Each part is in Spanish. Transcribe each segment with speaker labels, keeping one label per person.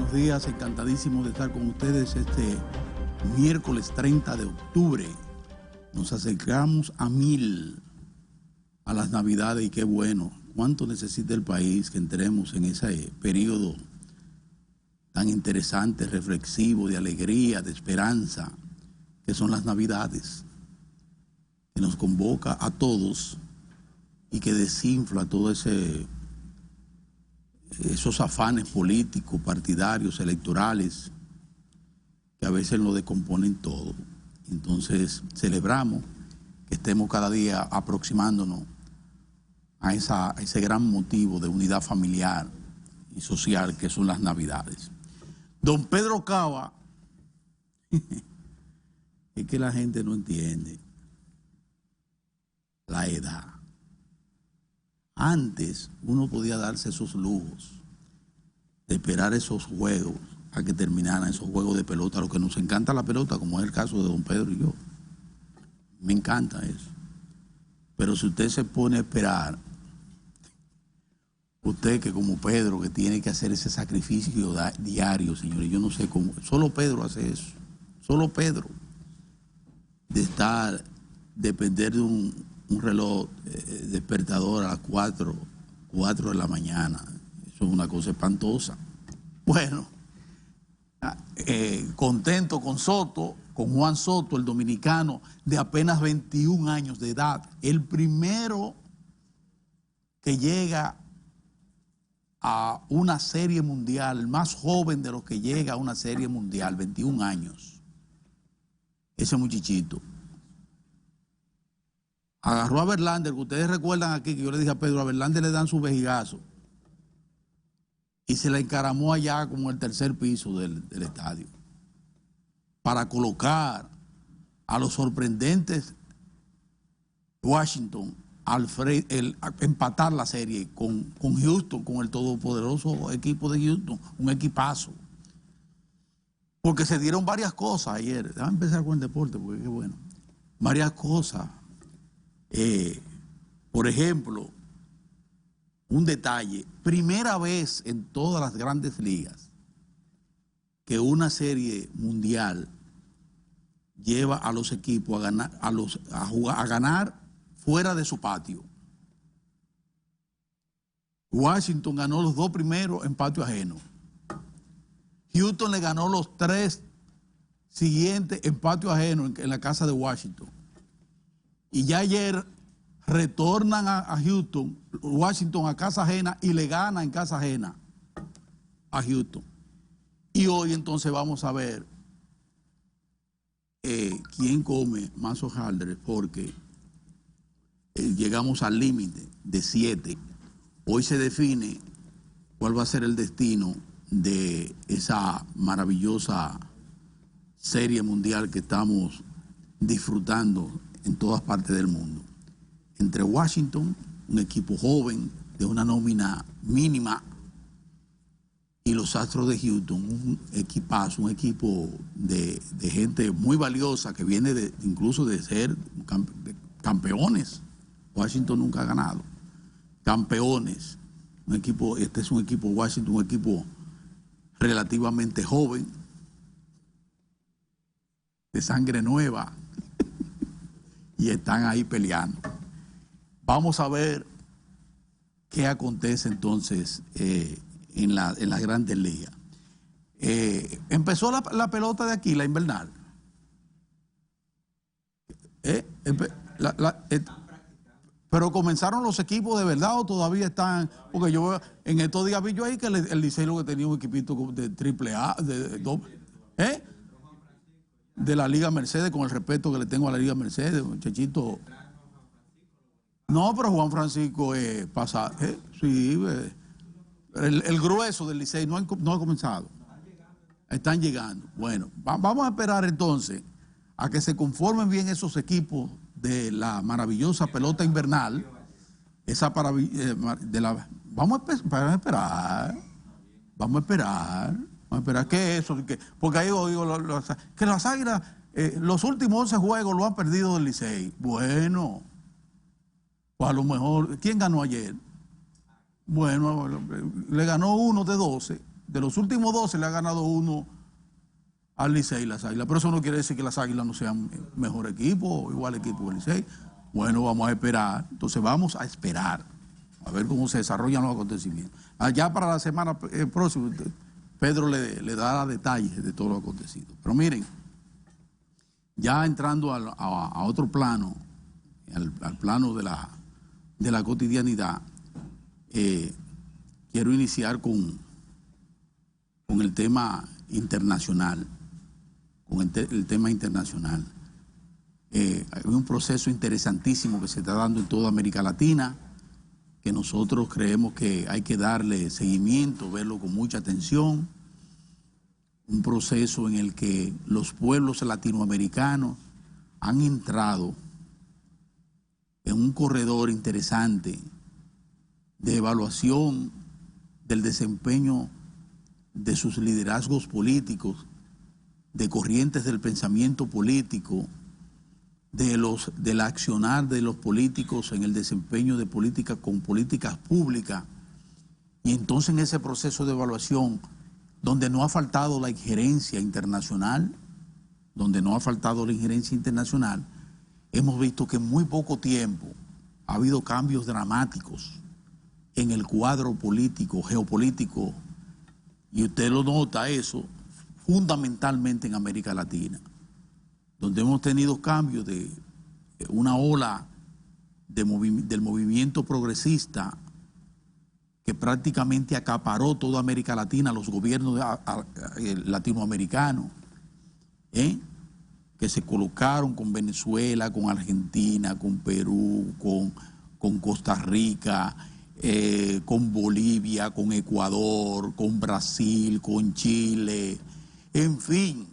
Speaker 1: buenos días, encantadísimo de estar con ustedes este miércoles 30 de octubre. Nos acercamos a 1000 a las Navidades y qué bueno. ¿Cuánto necesita el país que entremos en ese periodo tan interesante, reflexivo, de alegría, de esperanza, que son las Navidades, que nos convoca a todos y que desinfla todo esos afanes políticos, partidarios, electorales, que a veces lo descomponen todo? Entonces celebramos que estemos cada día aproximándonos a ese gran motivo de unidad familiar y social que son las Navidades. Don Pedro Cava, es que la gente no entiende la edad. Antes uno podía darse esos lujos de esperar esos juegos a que terminaran, esos juegos de pelota, lo que nos encanta la pelota, como es el caso de don Pedro y yo. Me encanta eso. Pero si usted se pone a esperar, usted que como Pedro, que tiene que hacer ese sacrificio diario, señores, yo no sé cómo, solo Pedro hace eso, solo Pedro, de depender de un reloj despertador a las 4 de la mañana. Eso es una cosa espantosa. Bueno, contento con Soto, con Juan Soto, el dominicano de apenas 21 años de edad, el primero que llega a una serie mundial, el más joven de los que llega a una serie mundial, 21 años. Ese muchachito agarró a Verlander, que ustedes recuerdan aquí que yo le dije a Pedro, a Verlander le dan su vejigazo, y se la encaramó allá como el tercer piso del estadio, para colocar a los sorprendentes Washington empatar la serie con Houston, con el todopoderoso equipo de Houston, un equipazo. Porque se dieron varias cosas ayer. Déjame empezar con el deporte, porque qué bueno. Varias cosas. Por ejemplo, un detalle, primera vez en todas las grandes ligas que una serie mundial lleva a los equipos a ganar fuera de su patio. Washington ganó los 2 primeros en patio ajeno. Houston le ganó los 3 siguientes en patio ajeno en la casa de Washington. Y ya ayer retornan a Houston, Washington a casa ajena, y le gana en casa ajena a Houston. Y hoy entonces vamos a ver quién come más hojaldres, porque llegamos al límite de 7. Hoy se define cuál va a ser el destino de esa maravillosa serie mundial que estamos disfrutando en todas partes del mundo. Entre Washington, un equipo joven de una nómina mínima, y los Astros de Houston, un equipazo, un equipo de gente muy valiosa que viene incluso de ser campeones. Washington nunca ha ganado. Campeones. Este es un equipo Washington, un equipo relativamente joven, de sangre nueva, y están ahí peleando. Vamos a ver qué acontece entonces en las grandes ligas. Empezó la pelota de aquí, la invernal. Pero comenzaron los equipos de verdad, o todavía están, porque yo en estos días vi yo ahí que el Licey lo que tenía un equipito de AAA, de la Liga Mercedes, con el respeto que le tengo a la Liga Mercedes, muchachito. No, pero Juan Francisco pasa, sí, el grueso del Licey no ha comenzado. Están llegando. Bueno, vamos a esperar entonces a que se conformen bien esos equipos de la maravillosa pelota invernal. Vamos a esperar. ¿Qué es eso? Porque ahí oigo que las Águilas, los últimos 11 juegos lo han perdido del Licey. Bueno, pues a lo mejor, ¿quién ganó ayer? Bueno, le ganó 1 de 12. De los últimos 12 le ha ganado uno al Licey y las Águilas. Pero eso no quiere decir que las Águilas no sean mejor equipo o igual equipo que el Licey. Bueno, vamos a esperar. Entonces vamos a esperar a ver cómo se desarrollan los acontecimientos. Allá para la semana próxima, Pedro le dará detalles de todo lo acontecido. Pero miren, ya entrando a otro plano, al plano de la cotidianidad, quiero iniciar con el tema internacional. El tema internacional. Hay un proceso interesantísimo que se está dando en toda América Latina, que nosotros creemos que hay que darle seguimiento, verlo con mucha atención. Un proceso en el que los pueblos latinoamericanos han entrado en un corredor interesante de evaluación del desempeño de sus liderazgos políticos, de corrientes del pensamiento político, del accionar de los políticos en el desempeño de políticas con políticas públicas. Y entonces en ese proceso de evaluación, donde no ha faltado la injerencia internacional, hemos visto que en muy poco tiempo ha habido cambios dramáticos en el cuadro político, geopolítico, y usted lo nota eso fundamentalmente en América Latina, donde hemos tenido cambios de una ola del movimiento progresista que prácticamente acaparó toda América Latina, los gobiernos latinoamericanos, que se colocaron con Venezuela, con Argentina, con Perú, con Costa Rica, con Bolivia, con Ecuador, con Brasil, con Chile, en fin,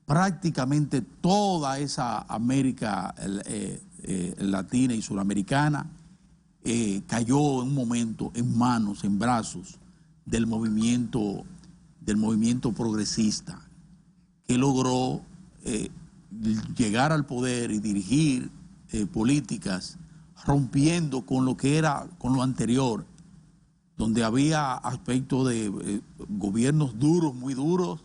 Speaker 1: prácticamente toda esa América latina y suramericana cayó en un momento en manos, en brazos del movimiento progresista, que logró llegar al poder y dirigir políticas rompiendo con lo anterior, donde había aspectos de gobiernos duros, muy duros,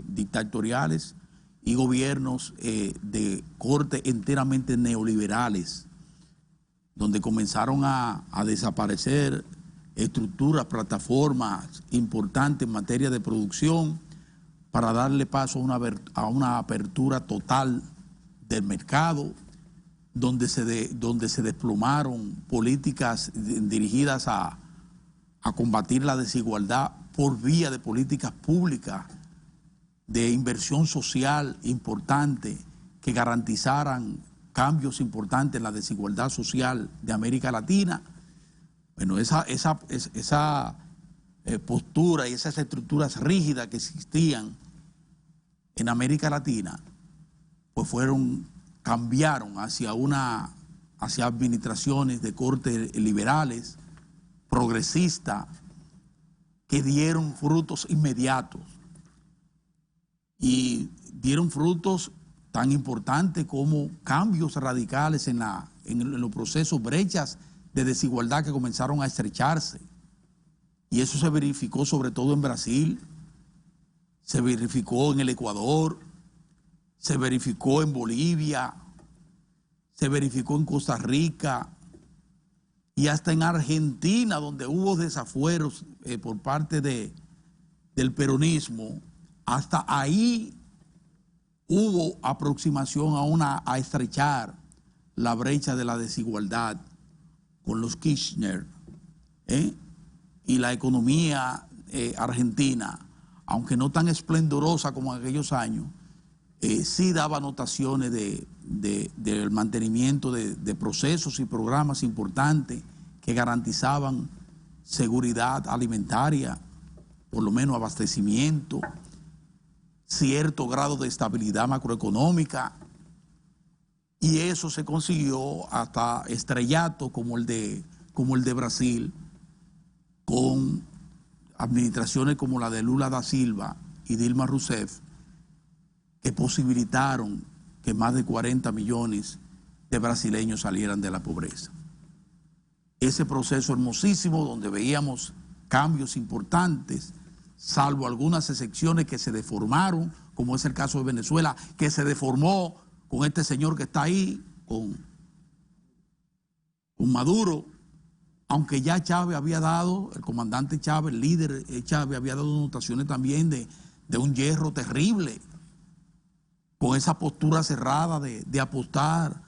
Speaker 1: dictatoriales, y gobiernos de corte enteramente neoliberales, donde comenzaron a desaparecer estructuras, plataformas importantes en materia de producción para darle paso a una apertura total del mercado, donde se desplomaron políticas dirigidas a combatir la desigualdad por vía de políticas públicas de inversión social importante que garantizaran cambios importantes en la desigualdad social de América Latina. Bueno, esa postura y esas estructuras rígidas que existían en América Latina, pues cambiaron hacia administraciones de corte liberales, progresistas, que dieron frutos inmediatos. Y dieron frutos tan importantes como cambios radicales en los procesos, brechas de desigualdad que comenzaron a estrecharse. Y eso se verificó sobre todo en Brasil, se verificó en el Ecuador, se verificó en Bolivia, se verificó en Costa Rica y hasta en Argentina, donde hubo desafueros por parte del peronismo. Hasta ahí hubo aproximación a estrechar la brecha de la desigualdad con los Kirchner, y la economía argentina, aunque no tan esplendorosa como en aquellos años, sí daba notaciones del mantenimiento de procesos y programas importantes que garantizaban seguridad alimentaria, por lo menos abastecimiento, cierto grado de estabilidad macroeconómica, y eso se consiguió hasta estrellato como el de Brasil, con administraciones como la de Lula da Silva y Dilma Rousseff, que posibilitaron que más de 40 millones de brasileños salieran de la pobreza. Ese proceso hermosísimo donde veíamos cambios importantes, salvo algunas excepciones que se deformaron, como es el caso de Venezuela, que se deformó con este señor que está ahí, con Maduro, aunque ya Chávez había dado, el comandante Chávez, el líder Chávez, había dado notaciones también de un hierro terrible, con esa postura cerrada de apostar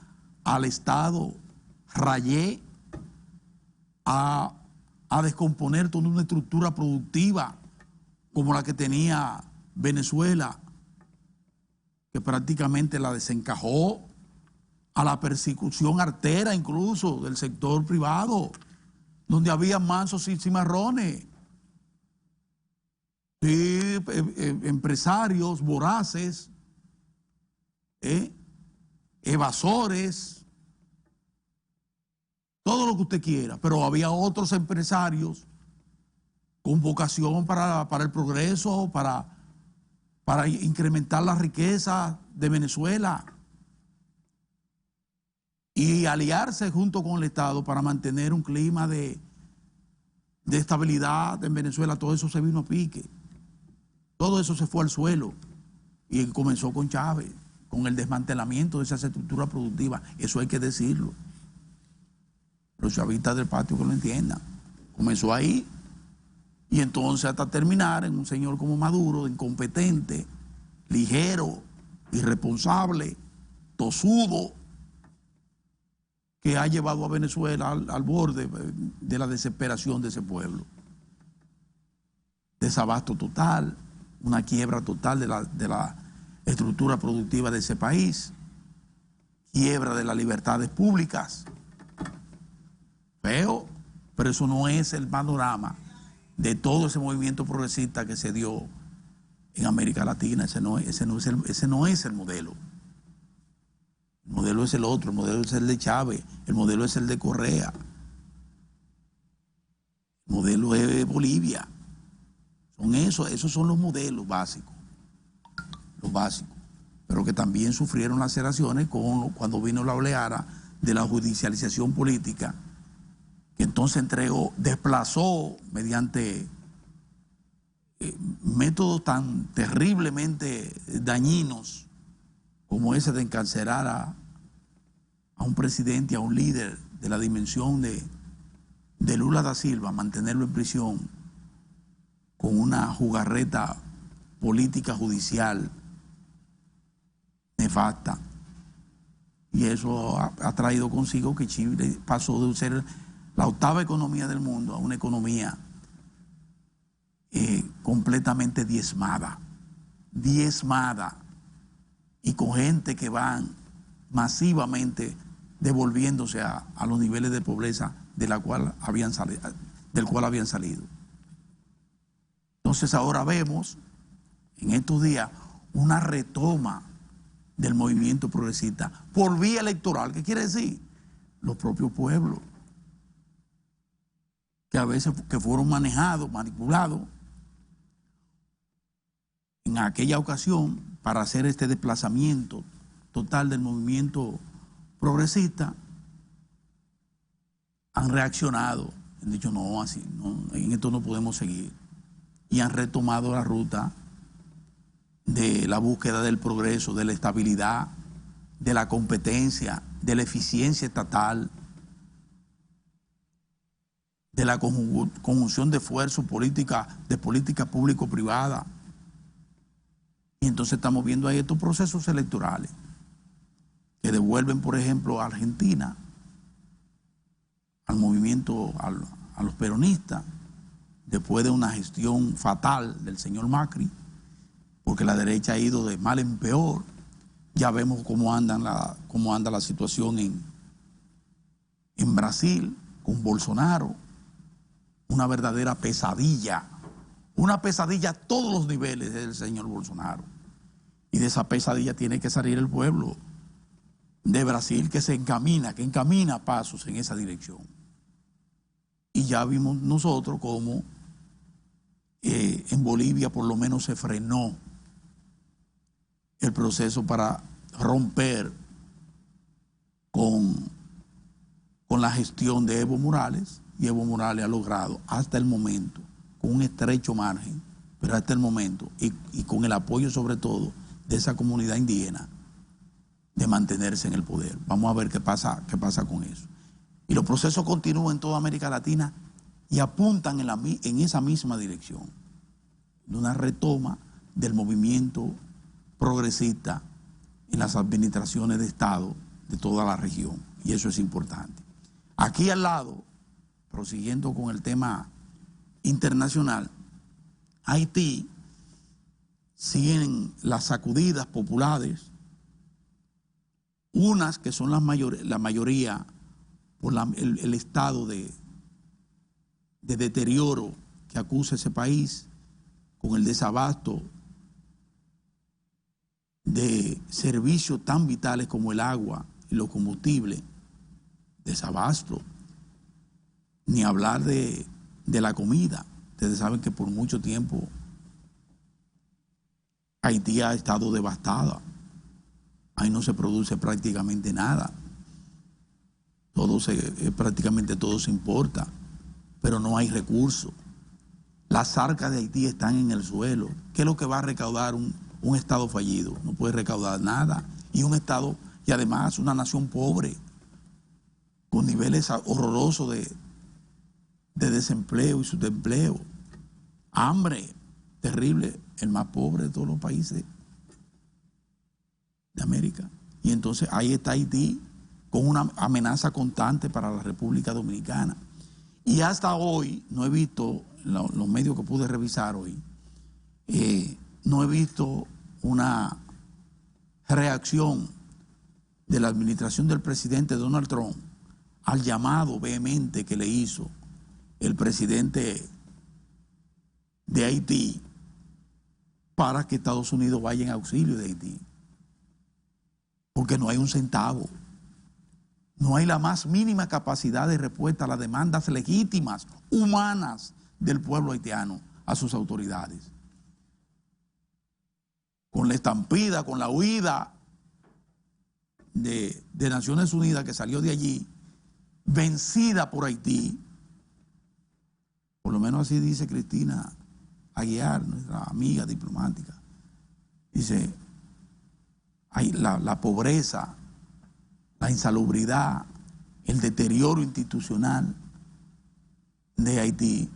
Speaker 1: al Estado rayé a descomponer toda una estructura productiva como la que tenía Venezuela, que prácticamente la desencajó, a la persecución artera incluso del sector privado, donde había mansos y cimarrones, y empresarios voraces, evasores, todo lo que usted quiera, pero había otros empresarios con vocación para el progreso, para incrementar la riqueza de Venezuela y aliarse junto con el Estado para mantener un clima de estabilidad en Venezuela. Todo eso se vino a pique, todo eso se fue al suelo y comenzó con Chávez, con el desmantelamiento de esa estructura productiva. Eso hay que decirlo. Los chavistas del patio que lo entiendan. Comenzó ahí y entonces hasta terminar en un señor como Maduro, incompetente, ligero, irresponsable, tosudo, que ha llevado a Venezuela al borde de la desesperación de ese pueblo. Desabasto total, una quiebra total de la estructura productiva de ese país, quiebra de las libertades públicas. Feo, pero eso no es el panorama de todo ese movimiento progresista que se dio en América Latina. Ese no es el modelo. El modelo es el otro, el modelo es el de Chávez, el modelo es el de Correa, el modelo es Bolivia. Esos son los modelos básicos, pero que también sufrieron laceraciones cuando vino la oleada de la judicialización política, que entonces desplazó mediante métodos tan terriblemente dañinos como ese de encarcelar a un presidente, a un líder de la dimensión de Lula da Silva, mantenerlo en prisión con una jugarreta política judicial nefasta. Y eso ha traído consigo que Chile pasó de ser la octava economía del mundo a una economía completamente diezmada, y con gente que van masivamente devolviéndose a los niveles de pobreza del cual habían salido. Entonces ahora vemos en estos días una retoma del movimiento progresista por vía electoral. ¿Qué quiere decir? Los propios pueblos, que a veces que fueron manejados, manipulados en aquella ocasión para hacer este desplazamiento total del movimiento progresista, han reaccionado, han dicho no, así, no, en esto no podemos seguir, y han retomado la ruta de la búsqueda del progreso, de la estabilidad, de la competencia, de la eficiencia estatal, de la conjunción de esfuerzos de política público-privada. Y entonces estamos viendo ahí estos procesos electorales que devuelven, por ejemplo, a Argentina, al movimiento, a los peronistas, después de una gestión fatal del señor Macri, porque la derecha ha ido de mal en peor. Ya vemos cómo anda la situación en Brasil con Bolsonaro, una verdadera pesadilla, a todos los niveles del señor Bolsonaro. Y de esa pesadilla tiene que salir el pueblo de Brasil, que encamina pasos en esa dirección. Y ya vimos nosotros cómo en Bolivia por lo menos se frenó el proceso para romper con la gestión de Evo Morales, y Evo Morales ha logrado hasta el momento con un estrecho margen, pero hasta el momento, y con el apoyo sobre todo de esa comunidad indígena, de mantenerse en el poder. Vamos a ver qué pasa con eso. Y los procesos continúan en toda América Latina y apuntan en esa misma dirección, de una retoma del movimiento progresista en las administraciones de Estado de toda la región, y eso es importante. Aquí al lado, prosiguiendo con el tema internacional, Haití siguen las sacudidas populares, unas que son la mayoría por el estado de deterioro que acusa ese país, con el desabasto de servicios tan vitales como el agua y los combustibles, desabasto, ni hablar de la comida. Ustedes saben que por mucho tiempo Haití ha estado devastada. Ahí no se produce prácticamente nada. Prácticamente todo se importa, pero no hay recursos. Las arcas de Haití están en el suelo. ¿Qué es lo que va a recaudar un Estado fallido? No puede recaudar nada. Y un Estado, y además una nación pobre, con niveles horrorosos de desempleo y subempleo. Hambre terrible, el más pobre de todos los países de América. Y entonces ahí está Haití con una amenaza constante para la República Dominicana. Y hasta hoy no he visto, los medios que pude revisar hoy, no he visto una reacción de la administración del presidente Donald Trump al llamado vehemente que le hizo el presidente de Haití para que Estados Unidos vaya en auxilio de Haití. Porque no hay un centavo. No hay la más mínima capacidad de respuesta a las demandas legítimas, humanas del pueblo haitiano a sus autoridades. Con la estampida, con la huida de Naciones Unidas que salió de allí, vencida por Haití, por lo menos así dice Cristina Aguiar, nuestra amiga diplomática. Dice, hay la pobreza, la insalubridad, el deterioro institucional de Haití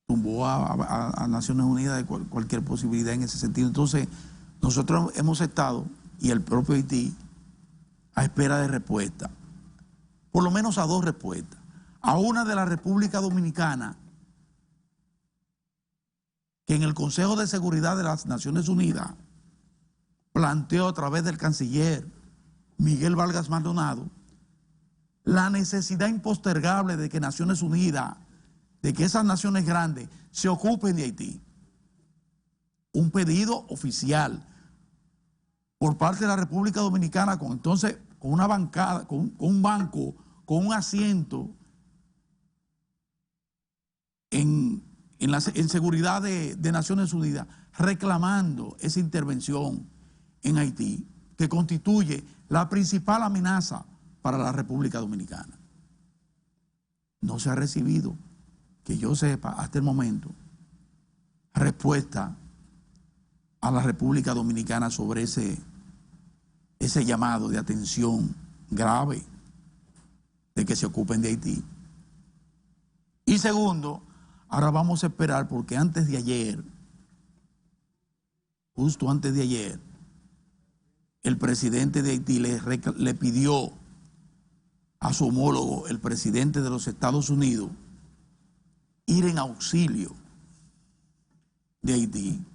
Speaker 1: tumbó a Naciones Unidas de cualquier posibilidad en ese sentido. Entonces, nosotros hemos estado, y el propio Haití, a espera de respuesta, por lo menos a dos respuestas. A una de la República Dominicana, que en el Consejo de Seguridad de las Naciones Unidas planteó a través del canciller Miguel Vargas Maldonado la necesidad impostergable de que Naciones Unidas, de que esas naciones grandes se ocupen de Haití. Un pedido oficial por parte de la República Dominicana, con una bancada, con un banco, con un asiento en seguridad de Naciones Unidas, reclamando esa intervención en Haití, que constituye la principal amenaza para la República Dominicana. No se ha recibido, que yo sepa, hasta el momento, respuesta a la República Dominicana sobre ese llamado de atención grave de que se ocupen de Haití. Y segundo, ahora vamos a esperar, porque antes de ayer, justo antes de ayer, el presidente de Haití le pidió a su homólogo, el presidente de los Estados Unidos, ir en auxilio de Haití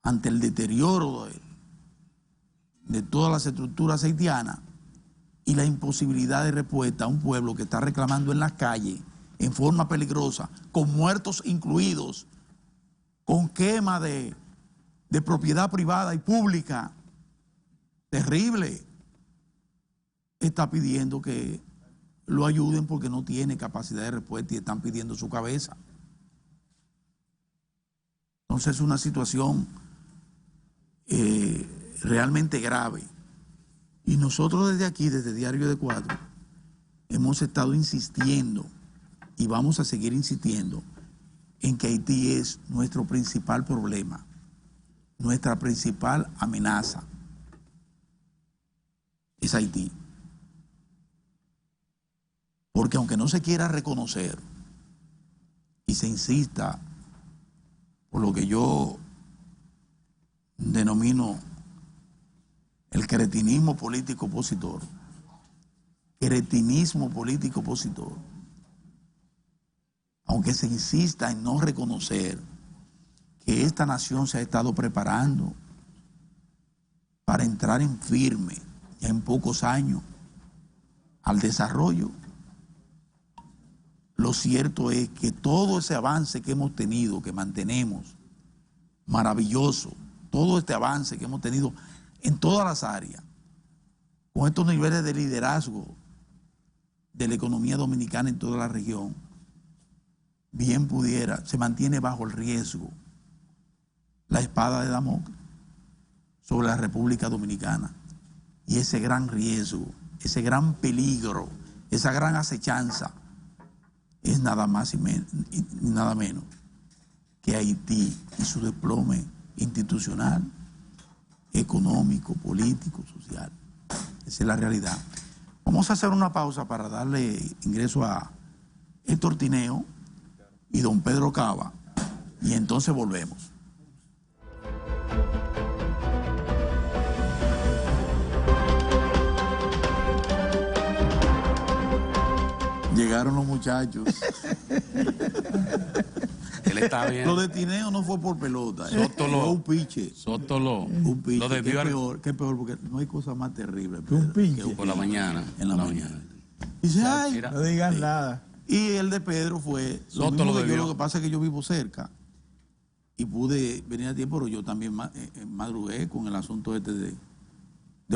Speaker 1: ante el deterioro de todas las estructuras haitianas y la imposibilidad de respuesta a un pueblo que está reclamando en las calles en forma peligrosa, con muertos incluidos, con quema de propiedad privada y pública, terrible. Está pidiendo que lo ayuden porque no tiene capacidad de respuesta y están pidiendo su cabeza. Entonces es una situación realmente grave. Y nosotros desde aquí, desde Diario de Cuatro, hemos estado insistiendo y vamos a seguir insistiendo en que Haití es nuestro principal problema, nuestra principal amenaza es Haití. Porque aunque no se quiera reconocer y se insista por lo que yo denomino el cretinismo político opositor, aunque se insista en no reconocer que esta nación se ha estado preparando para entrar en firme, ya en pocos años, al desarrollo, lo cierto es que todo ese avance que hemos tenido, que mantenemos, maravilloso, todo este avance que hemos tenido en todas las áreas, con estos niveles de liderazgo de la economía dominicana en toda la región, bien pudiera, se mantiene bajo el riesgo la espada de Damocles sobre la República Dominicana. Y ese gran riesgo, ese gran peligro, esa gran acechanza es nada más y nada menos que Haití y su desplome institucional, económico, político, social. Esa es la realidad. Vamos a hacer una pausa para darle ingreso a Héctor Tineo y don Pedro Cava, y entonces volvemos. Llegaron los muchachos.
Speaker 2: Él está bien.
Speaker 1: Lo de Tineo no fue por pelota.
Speaker 2: Sótolo.
Speaker 1: Fue un piche.
Speaker 2: Sótolo.
Speaker 1: Un piche.
Speaker 2: Lo debió
Speaker 1: ¿Qué peor? Porque no hay cosa más terrible.
Speaker 3: Un pinche.
Speaker 2: por la mañana.
Speaker 1: En la mañana. Y dice, ay,
Speaker 2: Mira.
Speaker 3: No digas nada.
Speaker 1: y el de Pedro fue lo
Speaker 2: Soto
Speaker 1: mismo
Speaker 2: lo
Speaker 1: que yo.
Speaker 2: debió.
Speaker 1: Lo que pasa es que yo vivo cerca y pude venir a tiempo, pero yo también madrugué con el asunto este de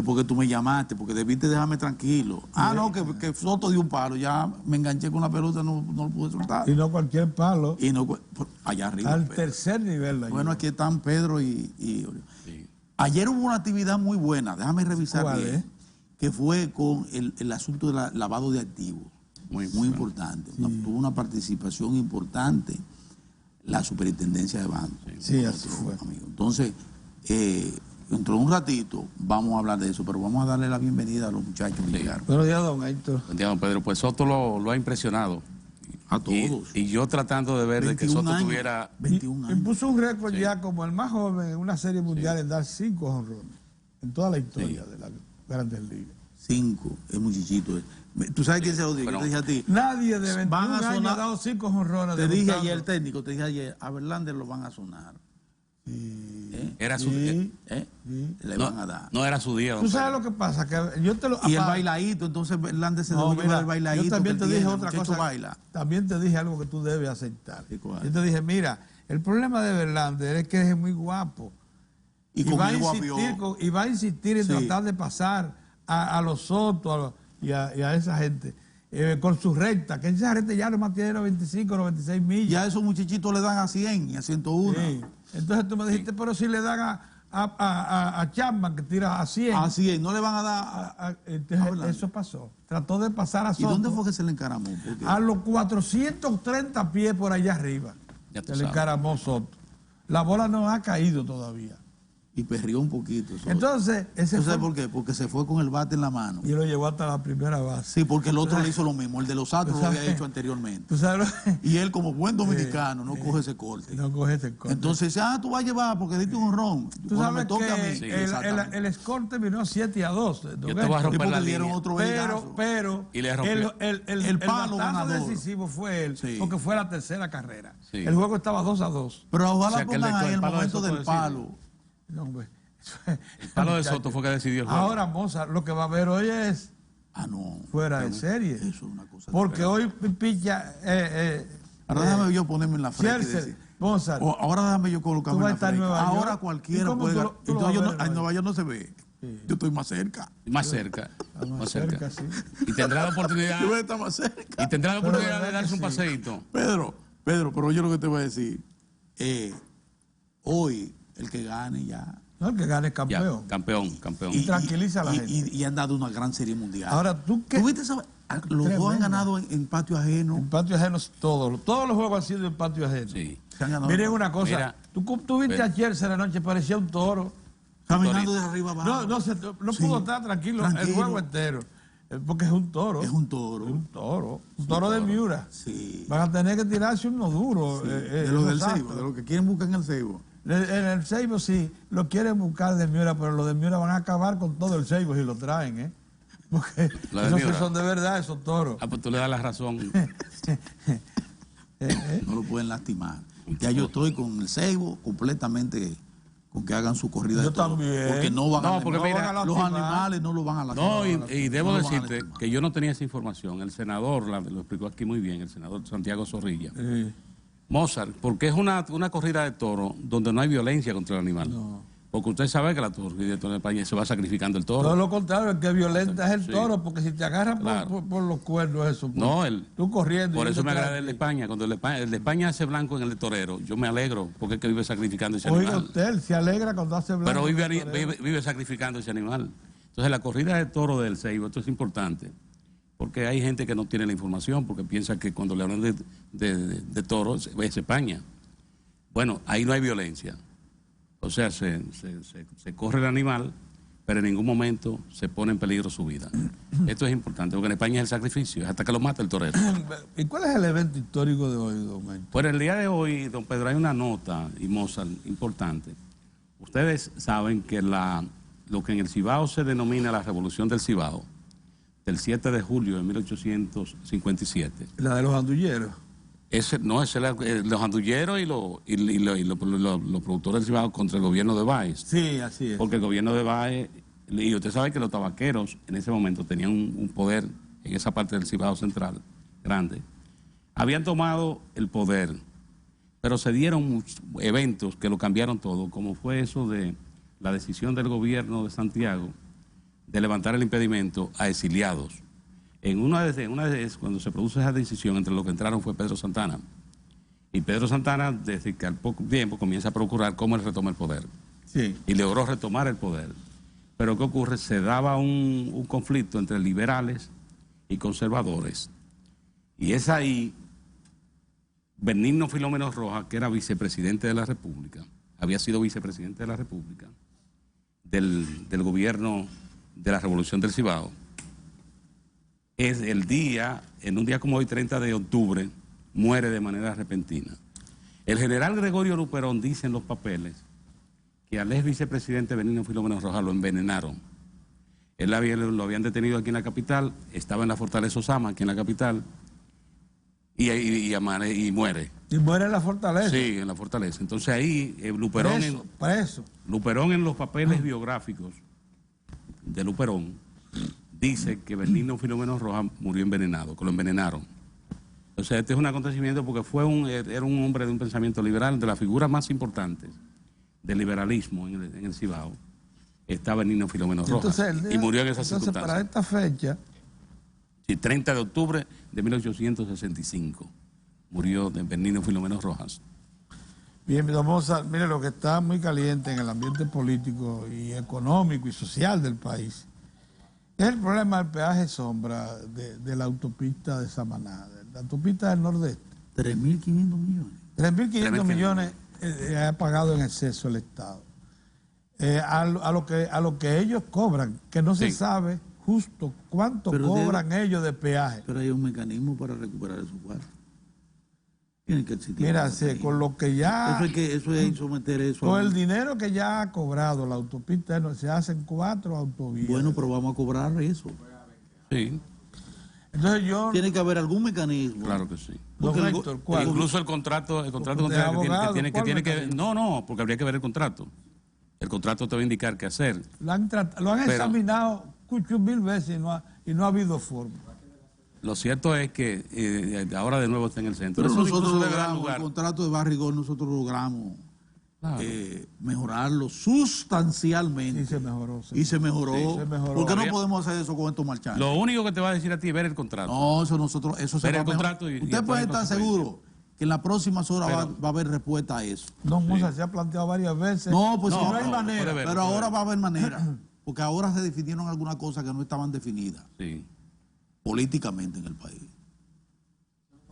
Speaker 1: porque tú me llamaste, porque debiste dejarme tranquilo. Ah, no, que Soto dio un palo, ya me enganché con la pelota, no lo pude soltar.
Speaker 3: Y no cualquier palo.
Speaker 1: Y no, allá arriba.
Speaker 3: Al
Speaker 1: Pedro.
Speaker 3: tercer nivel.
Speaker 1: Bueno, aquí están Pedro y
Speaker 2: Sí.
Speaker 1: ayer hubo una actividad muy buena, déjame revisar
Speaker 3: ¿Cuál
Speaker 1: bien,
Speaker 3: es?
Speaker 1: que fue con el asunto del lavado de activos. Muy importante. Tuvo una participación importante la superintendencia de bancos.
Speaker 3: Sí, así fue.
Speaker 1: Amigo. Entonces, dentro de un ratito vamos a hablar de eso, pero vamos a darle la bienvenida a los muchachos que llegaron.
Speaker 3: Buenos días, don Héctor.
Speaker 2: Buen día, don Pedro. Pues Soto lo ha impresionado.
Speaker 1: A todos.
Speaker 2: Y yo tratando de ver de que
Speaker 1: 21
Speaker 2: Soto
Speaker 1: años.
Speaker 2: tuviera...
Speaker 1: 21
Speaker 3: Y
Speaker 1: años.
Speaker 3: puso un récord ya como el más joven en una serie mundial en dar 5 jonrones en toda la historia de las Grandes Ligas.
Speaker 1: 5, es muchachito. ¿Tú sabes quién se lo dijo?
Speaker 2: Pero-
Speaker 1: Yo te dije a ti.
Speaker 3: Nadie de 21
Speaker 1: Van a
Speaker 3: años
Speaker 1: sonar-
Speaker 3: ha dado 5 jonrones.
Speaker 1: Te dije
Speaker 3: debutando.
Speaker 1: ayer, el técnico, te dije ayer, a Verlander lo van a sonar.
Speaker 2: Era su...
Speaker 3: Sí.
Speaker 1: Le
Speaker 2: no,
Speaker 1: van a dar.
Speaker 2: no era su día, don
Speaker 3: Tú sabes
Speaker 2: Pedro.
Speaker 3: lo que pasa, que yo te lo...
Speaker 1: Y el
Speaker 3: aparte-
Speaker 1: bailadito, entonces Verlander se
Speaker 3: No,
Speaker 1: dejó llevar
Speaker 3: mira,
Speaker 1: el bailadito.
Speaker 3: yo también
Speaker 1: que
Speaker 3: te
Speaker 1: él
Speaker 3: dije
Speaker 1: tiene,
Speaker 3: otra
Speaker 1: el muchacho
Speaker 3: cosa.
Speaker 1: baila.
Speaker 3: También te dije algo que tú debes aceptar.
Speaker 1: ¿Y cuál?
Speaker 3: Yo te dije, mira, el problema de Verlander es que es muy guapo.
Speaker 1: Y con
Speaker 3: va a
Speaker 1: él
Speaker 3: insistir,
Speaker 1: guapió.
Speaker 3: y va a insistir en
Speaker 1: Sí.
Speaker 3: tratar de pasar a los Soto y a esa gente con su recta, que esa recta ya nomás tiene 95, 96 millas.
Speaker 1: Ya esos muchachitos le dan a 100 y a 101.
Speaker 3: Sí. Entonces tú me dijiste, pero si le dan a Chapman, que tira a 100.
Speaker 1: A 100, no le van a dar.
Speaker 3: Entonces,
Speaker 1: Verlander.
Speaker 3: eso pasó. Trató de pasar a
Speaker 1: ¿Y
Speaker 3: Soto.
Speaker 1: dónde fue que se le encaramó? Porque
Speaker 3: A los 430 pies por allá arriba.
Speaker 2: Ya tú
Speaker 3: Se le
Speaker 2: sabes.
Speaker 3: encaramó Soto. La bola no ha caído todavía.
Speaker 1: y perrió un poquito.
Speaker 3: Entonces, ese
Speaker 1: ¿Tú sabes
Speaker 3: fue,
Speaker 1: por qué? Porque se fue con el bate en la mano.
Speaker 3: y lo llevó hasta la primera base.
Speaker 1: Sí, porque el otro le hizo lo mismo. El de los Astros lo había hecho anteriormente.
Speaker 3: ¿Tú sabes lo
Speaker 1: Y él, como buen dominicano, no coge ese corte.
Speaker 3: No coge ese corte.
Speaker 1: Entonces dice, tú vas a llevar porque diste un ron.
Speaker 3: Tú
Speaker 1: Cuando
Speaker 3: sabes
Speaker 1: me toque a mí.
Speaker 3: que
Speaker 1: Exactamente.
Speaker 3: el score terminó 7-2.
Speaker 2: Yo te voy a
Speaker 1: Sí,
Speaker 2: romper
Speaker 1: porque
Speaker 2: la
Speaker 1: dieron
Speaker 2: línea.
Speaker 1: otro vejigazo.
Speaker 3: Pero
Speaker 2: Y le rompió.
Speaker 3: el
Speaker 1: palo
Speaker 3: batazo
Speaker 1: ganador.
Speaker 3: decisivo fue él,
Speaker 1: Sí.
Speaker 3: porque fue la tercera carrera.
Speaker 2: Sí.
Speaker 3: El juego estaba 2-2.
Speaker 1: Pero ojalá
Speaker 2: O sea, que el
Speaker 1: pongan
Speaker 2: de-
Speaker 1: ahí el
Speaker 2: el palo de
Speaker 1: momento
Speaker 2: Soto
Speaker 1: del
Speaker 2: decide.
Speaker 1: palo.
Speaker 3: No, hombre.
Speaker 2: El palo de Soto fue que decidió el juego.
Speaker 3: Ahora, Mozart, lo que va a haber hoy es
Speaker 1: Ah, no.
Speaker 3: fuera de serie.
Speaker 1: Eso es una cosa.
Speaker 3: Porque hoy picha
Speaker 1: Ahora déjame yo ponerme en la frente y
Speaker 3: Scherzer,
Speaker 1: decir.
Speaker 3: Mozart.
Speaker 1: Ahora déjame yo colocarme
Speaker 3: Tú
Speaker 1: en
Speaker 3: vas
Speaker 1: la
Speaker 3: a estar en
Speaker 1: frente.
Speaker 3: Nueva
Speaker 1: Ahora
Speaker 3: York. ¿Y
Speaker 1: cualquiera
Speaker 3: cómo
Speaker 1: puede.
Speaker 3: tú lo- tú lo
Speaker 1: Entonces
Speaker 3: vas a ver
Speaker 1: en
Speaker 3: en
Speaker 1: Nueva York no se ve. Yo estoy más cerca.
Speaker 2: Más cerca.
Speaker 3: Más cerca, sí.
Speaker 2: Y tendrá la oportunidad.
Speaker 1: Yo voy a estar más cerca.
Speaker 2: Y tendrá la
Speaker 3: Pero
Speaker 2: oportunidad
Speaker 3: verdad
Speaker 2: de darse
Speaker 3: que
Speaker 2: un
Speaker 3: sí.
Speaker 2: paseíto.
Speaker 1: Pedro, pero yo lo que te voy a decir, hoy el que gane ya
Speaker 3: No, el que gane es
Speaker 2: Ya,
Speaker 3: campeón.
Speaker 2: campeón.
Speaker 3: Y tranquiliza a la gente.
Speaker 1: Y han dado una gran serie mundial.
Speaker 3: Ahora, ¿tú qué?
Speaker 1: ¿Tú viste esa- Los dos han ganado en patio ajeno.
Speaker 3: En patio ajeno, todos los juegos han sido en patio ajeno.
Speaker 2: Sí.
Speaker 1: Se han ganado.
Speaker 3: Miren una cosa,
Speaker 2: Mira,
Speaker 3: tú viste a Chelsea la noche, parecía un toro.
Speaker 1: Caminando de arriba abajo.
Speaker 3: No
Speaker 1: Sí.
Speaker 3: pudo estar tranquilo el juego entero. Porque es un toro.
Speaker 1: Es un toro.
Speaker 3: Un toro de Miura.
Speaker 1: Sí.
Speaker 3: Van a tener que tirarse uno duro.
Speaker 1: De los del Ceibo, de los que quieren buscar en el Ceibo.
Speaker 3: En el Ceibo sí, lo quieren buscar de Miura, pero los de Miura van a acabar con todo el Ceibo si lo traen, ¿eh? Porque
Speaker 2: Lo de
Speaker 3: esos sí
Speaker 2: Miura.
Speaker 3: son de verdad, esos toros.
Speaker 2: Ah, pues tú le das la razón.
Speaker 1: No lo pueden lastimar. Ya yo estoy con el Ceibo completamente con que hagan su corrida
Speaker 3: Yo
Speaker 1: de toros.
Speaker 3: también.
Speaker 1: Porque no van
Speaker 2: No,
Speaker 1: a
Speaker 2: porque
Speaker 3: No
Speaker 2: mira,
Speaker 3: van a
Speaker 1: los
Speaker 3: lastimar.
Speaker 1: animales no lo van a lastimar.
Speaker 2: No, y debo
Speaker 1: No lo van a
Speaker 2: decirte
Speaker 1: lastimar.
Speaker 2: que yo no tenía esa información. El senador lo explicó aquí muy bien, el senador Santiago Zorrilla. Mozart, porque es una corrida de toro donde no hay violencia contra el animal.
Speaker 3: No.
Speaker 2: Porque usted sabe que la corrida de toro en España se va sacrificando el toro.
Speaker 3: Todo lo contrario, el que violenta es el
Speaker 2: Sí.
Speaker 3: toro, porque si te agarran
Speaker 2: Claro.
Speaker 3: por los cuernos, eso. pues,
Speaker 2: No,
Speaker 3: tú corriendo.
Speaker 2: por
Speaker 3: y
Speaker 2: eso
Speaker 3: yo
Speaker 2: me
Speaker 3: detrás
Speaker 2: agrada el
Speaker 3: ti.
Speaker 2: de España. Cuando el de España hace blanco en el de torero, yo me alegro porque es que vive sacrificando ese
Speaker 3: Oiga,
Speaker 2: animal.
Speaker 3: usted se alegra cuando hace blanco.
Speaker 2: Pero vive,
Speaker 3: el torero.
Speaker 2: vive sacrificando ese animal. Entonces la corrida de toro del Ceibo, esto es importante, porque hay gente que no tiene la información, porque piensa que cuando le hablan de toros es España. Bueno, ahí no hay violencia. O sea, se corre el animal, pero en ningún momento se pone en peligro su vida. Esto es importante, porque en España es el sacrificio, es hasta que lo mata el torero.
Speaker 3: ¿Y cuál es el evento histórico de hoy, don Manuel?
Speaker 2: Por el día de hoy, don Pedro, hay una nota, y Mozart, importante. Ustedes saben que lo que en el Cibao se denomina la Revolución del Cibao, del 7 de julio de 1857,
Speaker 3: La de los andulleros.
Speaker 2: los andulleros y los productores del Cibao contra el gobierno de Báez.
Speaker 3: Sí, así es.
Speaker 2: Porque el gobierno de Báez, y usted sabe que los tabaqueros en ese momento tenían un poder en esa parte del Cibao central, grande. Habían tomado el poder, pero se dieron eventos que lo cambiaron todo, como fue eso de la decisión del gobierno de Santiago de levantar el impedimento a exiliados. En una de cuando se produce esa decisión, entre los que entraron fue Pedro Santana. Y Pedro Santana, desde que al poco tiempo comienza a procurar cómo él retoma el poder.
Speaker 3: Sí.
Speaker 2: Y logró retomar el poder. Pero ¿qué ocurre? Se daba un conflicto entre liberales y conservadores. Y es ahí, Benigno Filomeno Rojas, que era vicepresidente de la República, había sido vicepresidente de la República, del gobierno de la Revolución del Cibao, es el día, en un día como hoy, 30 de octubre, muere de manera repentina. El general Gregorio Luperón dice en los papeles que al ex vicepresidente Benigno Filomeno Rojas lo envenenaron. Lo habían detenido aquí en la capital, estaba en la Fortaleza Osama, aquí en la capital, y muere.
Speaker 3: Y muere en la fortaleza.
Speaker 2: Sí, en la Fortaleza. Entonces ahí Luperón,
Speaker 3: Preso.
Speaker 2: Luperón en los papeles biográficos de Luperón dice que Benigno Filomeno Rojas murió envenenado, que lo envenenaron. Entonces este es un acontecimiento porque era un hombre de un pensamiento liberal, de las figuras más importantes del liberalismo en el Cibao, está Benigno Filomeno Rojas.
Speaker 3: Entonces,
Speaker 2: Y murió en esas
Speaker 3: entonces, para
Speaker 2: circunstancias.
Speaker 3: esta fecha,
Speaker 2: Sí, 30 de octubre de 1865 murió de Benigno Filomeno Rojas.
Speaker 3: bien, vamos a, mire, lo que está muy caliente en el ambiente político y económico y social del país es el problema del peaje sombra de la autopista de Samaná, de la autopista del Nordeste.
Speaker 1: 3.500 millones.
Speaker 3: 3.500 millones ha pagado en exceso el Estado. A lo que ellos cobran, que no se
Speaker 2: Sí.
Speaker 3: sabe justo cuánto
Speaker 1: Pero
Speaker 3: cobran ellos de peaje.
Speaker 1: Pero hay un mecanismo para recuperar esos cuartos. Tiene que existir.
Speaker 3: Mira,
Speaker 1: un mecanismo.
Speaker 3: con lo que ya...
Speaker 1: Eso es someter eso.
Speaker 3: Con el dinero que ya ha cobrado la autopista, se hacen 4 autovías.
Speaker 1: Bueno, pero vamos a cobrar eso.
Speaker 2: Sí,
Speaker 3: Entonces yo...
Speaker 1: Tiene que haber algún mecanismo.
Speaker 2: claro que sí.
Speaker 3: Don
Speaker 1: Porque el
Speaker 3: Héctor, ¿cuál?
Speaker 2: Incluso el contrato
Speaker 3: De
Speaker 2: que
Speaker 3: abogado,
Speaker 2: tiene
Speaker 3: ¿cuál
Speaker 2: que
Speaker 3: mecanismo?
Speaker 2: no, porque habría que ver el contrato. El contrato te va a indicar qué hacer.
Speaker 3: Lo han
Speaker 2: Pero-
Speaker 3: examinado 1000 veces y no ha habido forma.
Speaker 2: Lo cierto es que ahora de nuevo está en el centro.
Speaker 1: Pero
Speaker 2: Eso
Speaker 1: nosotros
Speaker 2: incluso debe dar
Speaker 1: logramos,
Speaker 2: lugar.
Speaker 1: el contrato de Barrigol, nosotros logramos
Speaker 2: Claro.
Speaker 1: mejorarlo sustancialmente.
Speaker 3: Y se mejoró.
Speaker 1: Y se mejoró.
Speaker 3: Sí, se mejoró.
Speaker 1: ¿Por qué no
Speaker 2: Habría-
Speaker 1: podemos hacer eso con estos marchantes?
Speaker 2: Lo único que te va a decir a ti es ver el contrato.
Speaker 1: No, eso se
Speaker 2: Ver
Speaker 1: va
Speaker 2: el
Speaker 1: a mejorar.
Speaker 2: contrato y
Speaker 1: Usted puede
Speaker 2: actuar en
Speaker 1: estar seguro que en las próximas horas
Speaker 2: Pero,
Speaker 1: va a haber respuesta a eso.
Speaker 3: Don Musa se ha planteado varias veces.
Speaker 1: No, pues
Speaker 3: no,
Speaker 1: no,
Speaker 3: hay manera.
Speaker 1: pero ahora va a haber manera, porque ahora se definieron algunas cosas que no estaban definidas
Speaker 2: Sí.
Speaker 1: políticamente en el país.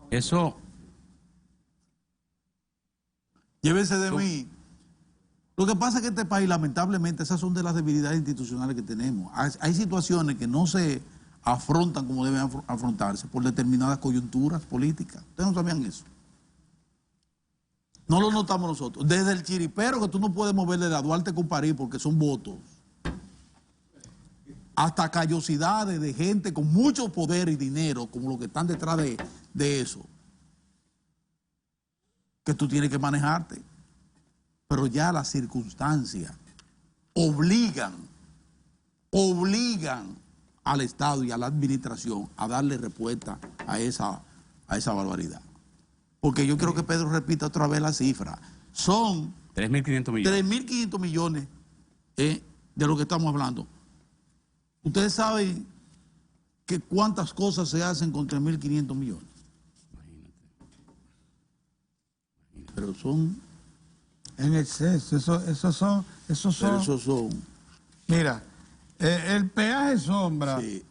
Speaker 2: Eso,
Speaker 1: Llévense de mí. Lo que pasa es que este país, lamentablemente, esas son de las debilidades institucionales que tenemos. Hay situaciones que no se afrontan como deben afrontarse por determinadas coyunturas políticas. Ustedes no sabían eso. No lo notamos nosotros. Desde el chiripero que tú no puedes moverle de Duarte con París porque son votos, hasta callosidades de gente con mucho poder y dinero, como los que están detrás de eso, que tú tienes que manejarte. Pero ya las circunstancias obligan al Estado y a la administración a darle respuesta a esa barbaridad. Porque yo quiero que Pedro repita otra vez la cifra. Son
Speaker 2: 3.500 millones.
Speaker 1: 3.500 millones de lo que estamos hablando. Ustedes saben que cuántas cosas se hacen con 3.500 millones. Pero son...
Speaker 3: En exceso, esos son. Mira, el peaje sombra
Speaker 1: Sí.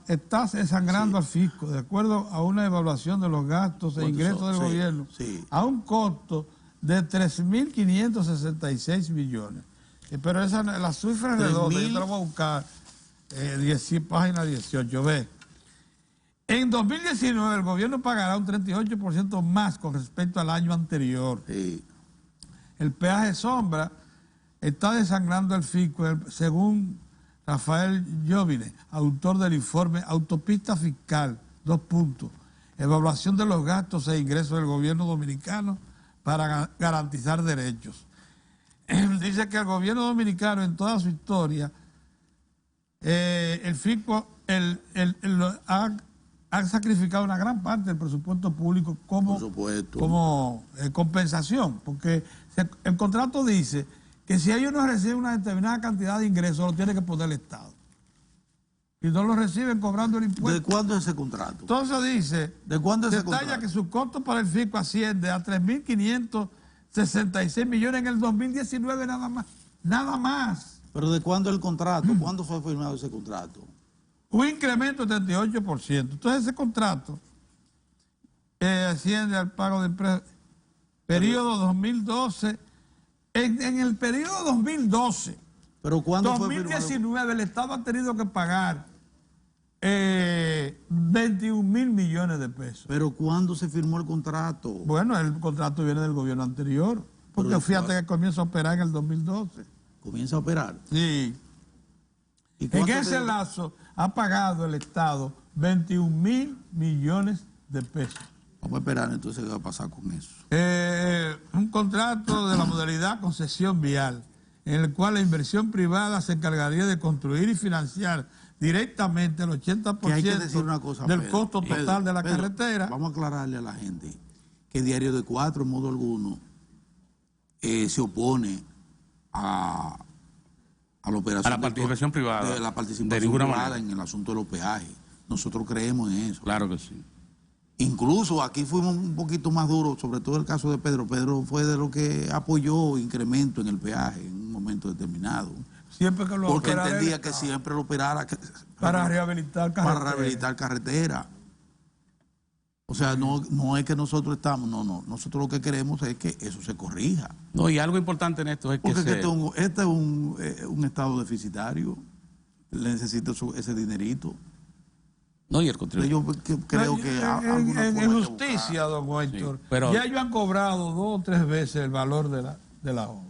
Speaker 3: está desangrando al fisco, de acuerdo a una evaluación de los gastos e ingresos del gobierno, a un costo de 3.566 millones. Pero esa, la cifra redonda, yo te la voy a buscar, página 18, ve. En 2019 el gobierno pagará un 38% más con respecto al año anterior.
Speaker 1: Sí.
Speaker 3: El peaje sombra está desangrando el fisco, según Rafael Jovine, autor del informe Autopista Fiscal, evaluación de los gastos e ingresos del gobierno dominicano para garantizar derechos. Dice que el gobierno dominicano en toda su historia, el fisco ha sacrificado una gran parte del presupuesto público como compensación, porque el contrato dice que si ellos no reciben una determinada cantidad de ingresos, lo tiene que poner el Estado. Y no lo reciben cobrando el impuesto.
Speaker 1: ¿De cuándo es ese contrato?
Speaker 3: Entonces dice,
Speaker 1: ¿De cuándo es ese
Speaker 3: detalla
Speaker 1: contrato?
Speaker 3: que su costo para el fisco asciende a 3.566 millones en el 2019 nada más. Nada más.
Speaker 1: ¿Pero de cuándo el contrato? ¿Cuándo fue firmado ese contrato?
Speaker 3: Un incremento del 38%. Entonces ese contrato asciende al pago del periodo 2012. En el periodo 2012,
Speaker 1: ¿Pero cuándo
Speaker 3: 2019, el Estado ha tenido que pagar 21.000 millones de pesos.
Speaker 1: ¿Pero cuándo se firmó el contrato?
Speaker 3: Bueno, el contrato viene del gobierno anterior, porque
Speaker 1: Pero
Speaker 3: fíjate que comienza a operar en el 2012.
Speaker 1: ¿Comienza a operar?
Speaker 3: Sí.
Speaker 1: ¿Y
Speaker 3: En ese lazo ha pagado el Estado 21.000 millones de pesos.
Speaker 1: Vamos a esperar entonces qué va a pasar con eso.
Speaker 3: Un contrato de la modalidad concesión vial, en el cual la inversión privada se encargaría de construir y financiar directamente el 80%
Speaker 1: Que hay que decir una cosa,
Speaker 3: del
Speaker 1: Pedro,
Speaker 3: costo total de la
Speaker 1: Pedro,
Speaker 3: carretera.
Speaker 1: Vamos a aclararle a la gente que Diario de Cuatro, en modo alguno, se opone a la operación
Speaker 2: a la participación privada.
Speaker 1: de la participación
Speaker 2: de ninguna
Speaker 1: privada
Speaker 2: manera.
Speaker 1: en el asunto de los peajes. Nosotros creemos en eso.
Speaker 2: Claro que sí.
Speaker 1: Incluso aquí fuimos un poquito más duros, sobre todo el caso de Pedro. Pedro fue de lo que apoyó incremento en el peaje en un momento determinado.
Speaker 3: Siempre que lo
Speaker 1: Porque
Speaker 3: operara
Speaker 1: entendía
Speaker 3: el
Speaker 1: que
Speaker 3: Estado,
Speaker 1: siempre lo operara
Speaker 3: para rehabilitar carretera.
Speaker 1: para rehabilitar carretera. O sea, no es que nosotros estamos, no. Nosotros lo que queremos es que eso se corrija.
Speaker 2: No, y algo importante en esto es que
Speaker 1: Porque este es un estado deficitario. Le necesita ese dinerito.
Speaker 2: No, y el contribuyente.
Speaker 1: Yo creo que
Speaker 3: en justicia, don Héctor,
Speaker 2: Sí, pero-
Speaker 3: ya ellos han cobrado 2 o 3 veces el valor de la obra.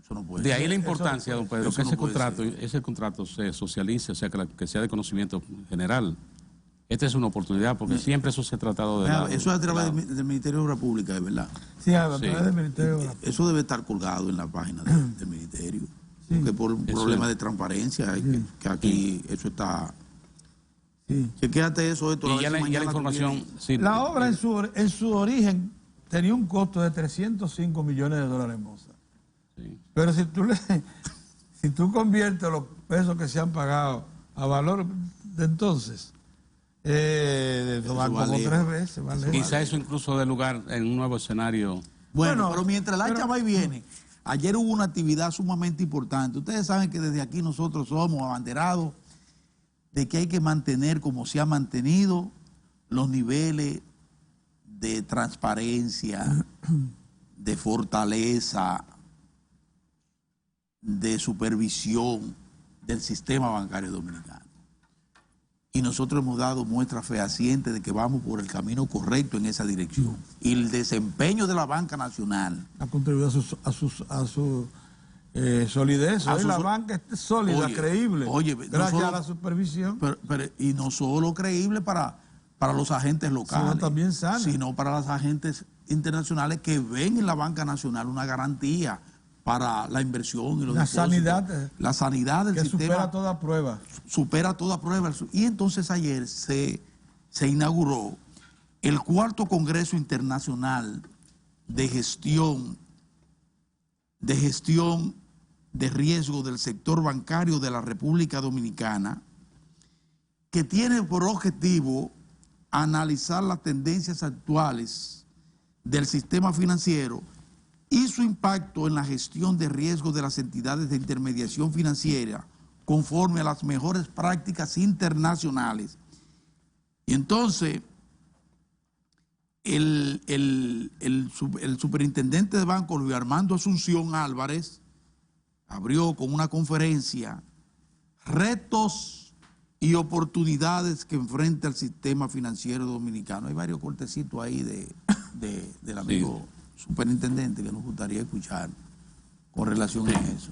Speaker 1: Eso no puede
Speaker 2: De
Speaker 1: ser.
Speaker 2: ahí la importancia, don Pedro,
Speaker 1: eso
Speaker 2: que
Speaker 1: no puede
Speaker 2: ese contrato se socialice, o sea, que sea de conocimiento general. Esta es una oportunidad, porque siempre eso se ha tratado de
Speaker 1: Mira,
Speaker 2: lado.
Speaker 1: eso es a través del Ministerio de Obras Públicas, es verdad.
Speaker 3: Sí, a través
Speaker 2: Sí.
Speaker 3: del Ministerio de Obras.
Speaker 1: Eso debe estar colgado en la página del Ministerio.
Speaker 3: Sí.
Speaker 1: Porque por un
Speaker 2: Eso
Speaker 1: problema
Speaker 2: es.
Speaker 1: de transparencia, que aquí eso está...
Speaker 3: Sí.
Speaker 1: Chequéate eso, esto.
Speaker 2: Y ya la información... sí,
Speaker 3: La obra en su origen tenía un costo de 305 millones de dólares en Moza.
Speaker 2: sí.
Speaker 3: Pero si tú conviertes los pesos que se han pagado a valor de entonces, Eso van como 3 veces. Vale.
Speaker 2: Quizá eso incluso dé lugar en un nuevo escenario.
Speaker 1: Bueno, pero mientras la hacha va y viene, ayer hubo una actividad sumamente importante. Ustedes saben que desde aquí nosotros somos abanderados de que hay que mantener, como se ha mantenido, los niveles de transparencia, de fortaleza, de supervisión del sistema bancario dominicano. Y nosotros hemos dado muestra fehaciente de que vamos por el camino correcto en esa dirección. Y el desempeño de la banca nacional
Speaker 3: ha contribuido a su solidez. Hoy la banca es sólida, creíble, gracias
Speaker 1: solo,
Speaker 3: a la supervisión.
Speaker 1: Y no solo creíble para los agentes locales,
Speaker 3: sino también sana,
Speaker 1: sino para los agentes internacionales que ven en la banca nacional una garantía para la inversión y los
Speaker 3: depósitos.
Speaker 1: La sanidad del
Speaker 3: que
Speaker 1: sistema
Speaker 3: supera toda prueba.
Speaker 1: Supera toda prueba. Y entonces ayer se inauguró el 4º Congreso Internacional de Gestión de Riesgo del Sector Bancario de la República Dominicana, que tiene por objetivo analizar las tendencias actuales del sistema financiero y su impacto en la gestión de riesgos de las entidades de intermediación financiera conforme a las mejores prácticas internacionales. Y entonces, el superintendente de banco, Luis Armando Asunción Álvarez, abrió con una conferencia retos y oportunidades que enfrenta el sistema financiero dominicano. Hay varios cortecitos ahí del amigo superintendente que nos gustaría escuchar con relación a eso.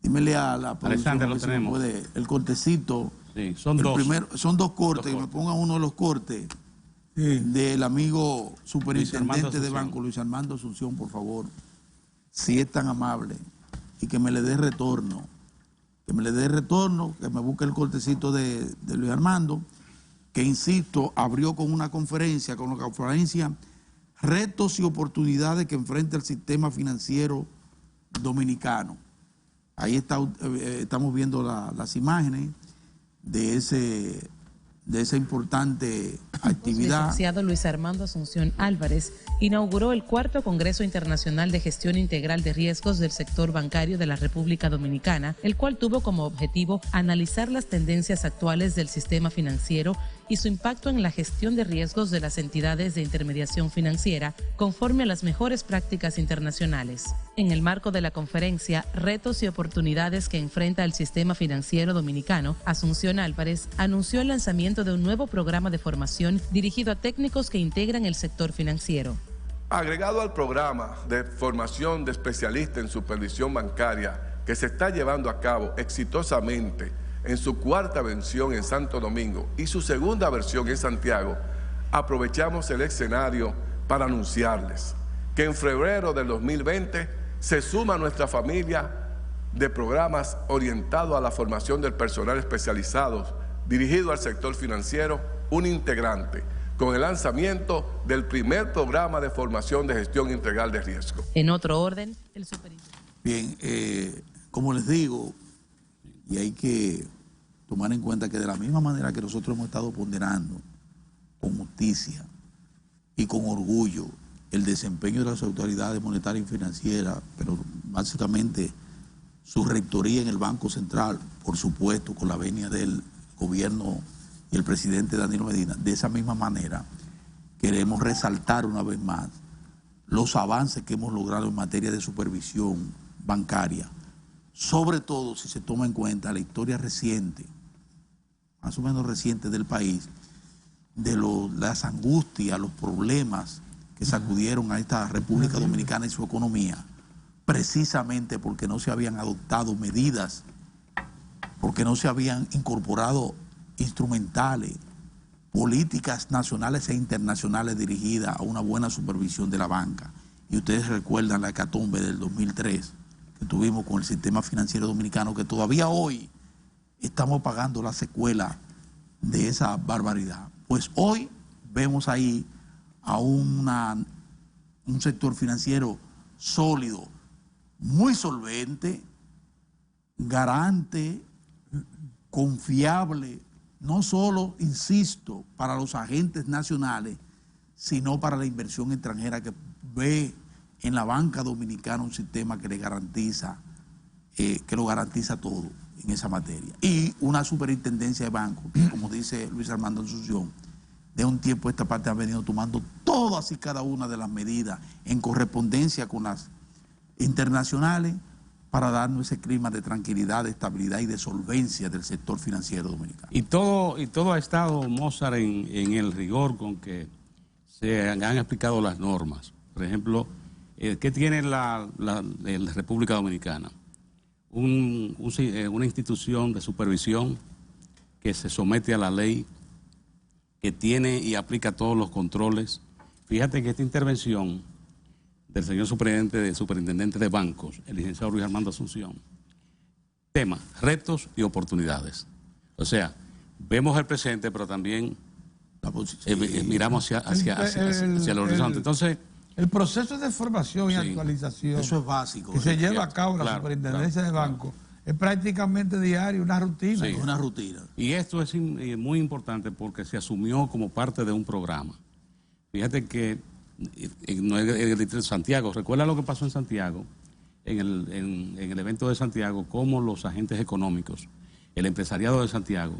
Speaker 1: Dímele a la producción
Speaker 2: Alexander, lo tenemos.
Speaker 1: El cortecito.
Speaker 2: Sí, son dos.
Speaker 1: Son 2 cortes, que me pongan uno de los cortes del amigo superintendente de banco, Luis Armando Asunción, por favor, si es tan amable, y que me le dé retorno. Que me busque el cortecito de Luis Armando, que insisto, abrió con una conferencia, retos y oportunidades que enfrenta el sistema financiero dominicano. Ahí estamos viendo las imágenes de esa importante actividad.
Speaker 4: El licenciado Luis Armando Asunción Álvarez inauguró el 4º Congreso Internacional de Gestión Integral de Riesgos del Sector Bancario de la República Dominicana, el cual tuvo como objetivo analizar las tendencias actuales del sistema financiero y su impacto en la gestión de riesgos de las entidades de intermediación financiera conforme a las mejores prácticas internacionales. En el marco de la conferencia Retos y oportunidades que enfrenta el sistema financiero dominicano, Asunción Álvarez anunció el lanzamiento de un nuevo programa de formación dirigido a técnicos que integran el sector financiero.
Speaker 5: Agregado al programa de formación de especialistas en supervisión bancaria que se está llevando a cabo exitosamente en su 4ª versión en Santo Domingo y su 2ª versión en Santiago, aprovechamos el escenario para anunciarles que en febrero del 2020 se suma a nuestra familia de programas orientados a la formación del personal especializado dirigido al sector financiero, un integrante, con el lanzamiento del primer programa de formación de gestión integral de riesgo.
Speaker 4: En otro orden, el superintendente.
Speaker 1: Bien, como les digo, y hay que tomar en cuenta que de la misma manera que nosotros hemos estado ponderando con justicia y con orgullo el desempeño de las autoridades monetarias y financieras, pero básicamente su rectoría en el Banco Central, por supuesto, con la venia del gobierno y el presidente Danilo Medina, de esa misma manera queremos resaltar una vez más los avances que hemos logrado en materia de supervisión bancaria, sobre todo si se toma en cuenta la historia reciente, más o menos reciente del país, de las angustias, los problemas que sacudieron a esta República Dominicana y su economía, precisamente porque no se habían adoptado medidas, porque no se habían incorporado instrumentales, políticas nacionales e internacionales dirigidas a una buena supervisión de la banca. Y ustedes recuerdan la hecatombe del 2003 que tuvimos con el sistema financiero dominicano, que todavía hoy estamos pagando la secuela de esa barbaridad. Pues hoy vemos ahí a un sector financiero sólido, muy solvente, garante, confiable no solo, insisto, para los agentes nacionales, sino para la inversión extranjera que ve en la banca dominicana un sistema que le garantiza, que lo garantiza todo en esa materia. Y una superintendencia de bancos, que como dice Luis Armando Asunción, de un tiempo a esta parte han venido tomando todas y cada una de las medidas en correspondencia con las internacionales para darnos ese clima de tranquilidad, de estabilidad y de solvencia del sector financiero dominicano.
Speaker 2: Y todo ha estado, Mozart, en el rigor con que se han explicado las normas. Por ejemplo, ¿qué tiene la República Dominicana? Una institución de supervisión que se somete a la ley, que tiene y aplica todos los controles. Fíjate que esta intervención del señor superintendente de bancos, el licenciado Luis Armando Asunción, tema, retos y oportunidades. O sea, vemos el presente, pero también miramos hacia el horizonte. Entonces,
Speaker 3: el proceso de formación y actualización,
Speaker 1: eso es básico,
Speaker 3: que se lleva a cabo en la superintendencia de bancos, es prácticamente diario, una rutina.
Speaker 1: Sí, una rutina.
Speaker 2: Y esto es muy importante porque se asumió como parte de un programa. Fíjate que en el distrito de Santiago, recuerda lo que pasó en Santiago, en el evento de Santiago, cómo los agentes económicos, el empresariado de Santiago,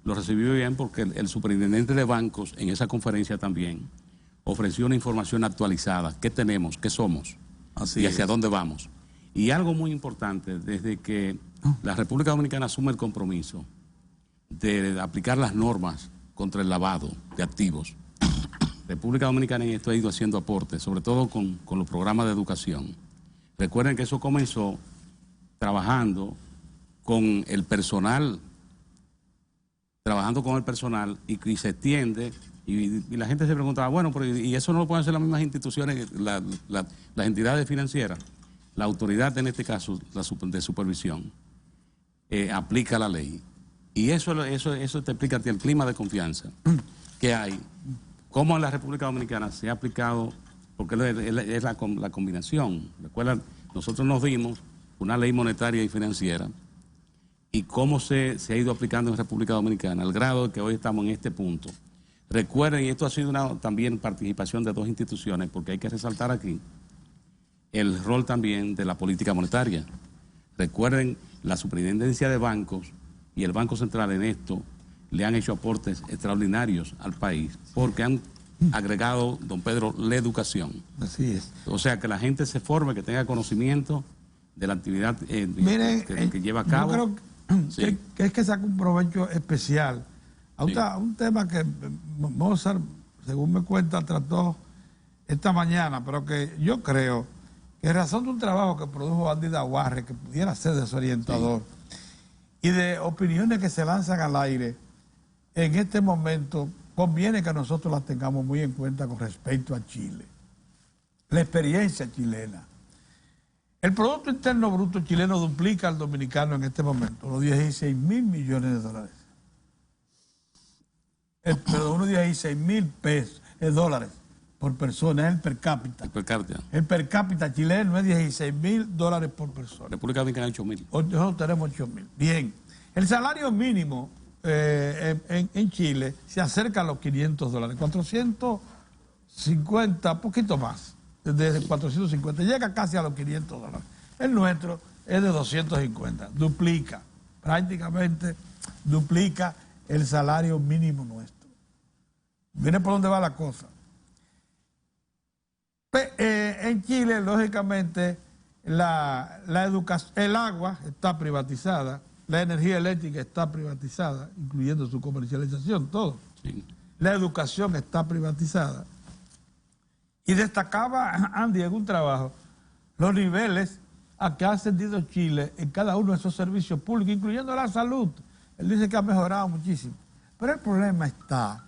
Speaker 2: lo recibió bien porque el superintendente de bancos en esa conferencia también ofreció una información actualizada, qué tenemos, qué somos y hacia dónde vamos. Y algo muy importante, desde que la República Dominicana asume el compromiso de aplicar las normas contra el lavado de activos, República Dominicana en esto ha ido haciendo aportes, sobre todo con los programas de educación. Recuerden que eso comenzó trabajando con el personal, y se extiende, y la gente se preguntaba, bueno, pero ¿y eso no lo pueden hacer las mismas instituciones, las entidades financieras? La autoridad, en este caso, de supervisión, aplica la ley. Y eso te explica el clima de confianza que hay. Cómo en la República Dominicana se ha aplicado, porque es la combinación. Recuerdan, nosotros nos dimos una ley monetaria y financiera, y cómo se ha ido aplicando en República Dominicana, al grado de que hoy estamos en este punto. Recuerden, y esto ha sido también participación de dos instituciones, porque hay que resaltar aquí el rol también de la política monetaria. Recuerden, la superintendencia de bancos y el Banco Central en esto le han hecho aportes extraordinarios al país, porque han agregado, don Pedro, la educación.
Speaker 3: Así es.
Speaker 2: O sea, que la gente se forme, que tenga conocimiento de la actividad que lleva a cabo.
Speaker 3: Yo creo que es que saca un provecho especial a un tema que Mozart, según me cuenta, trató esta mañana, pero que yo creo que en razón de un trabajo que produjo Andy Daguarre, que pudiera ser desorientador, y de opiniones que se lanzan al aire, en este momento conviene que nosotros las tengamos muy en cuenta con respecto a Chile. La experiencia chilena. El Producto Interno Bruto chileno duplica al dominicano en este momento, los 16 mil millones de dólares. Unos 16 mil dólares por persona, es el per cápita. El per cápita chileno es 16 mil dólares por persona.
Speaker 2: República Dominicana 8.000.
Speaker 3: Nosotros tenemos 8.000. Bien. El salario mínimo en Chile se acerca a los 500 dólares, 450, poquito más, desde 450, llega casi a los 500 dólares. El nuestro es de 250, prácticamente duplica el salario mínimo nuestro. Viene por dónde va la cosa. En Chile, lógicamente, la educación, el agua está privatizada, la energía eléctrica está privatizada, incluyendo su comercialización, todo. Sí. La educación está privatizada. Y destacaba Andy en un trabajo los niveles a que ha ascendido Chile en cada uno de esos servicios públicos, incluyendo la salud. Él dice que ha mejorado muchísimo. Pero el problema está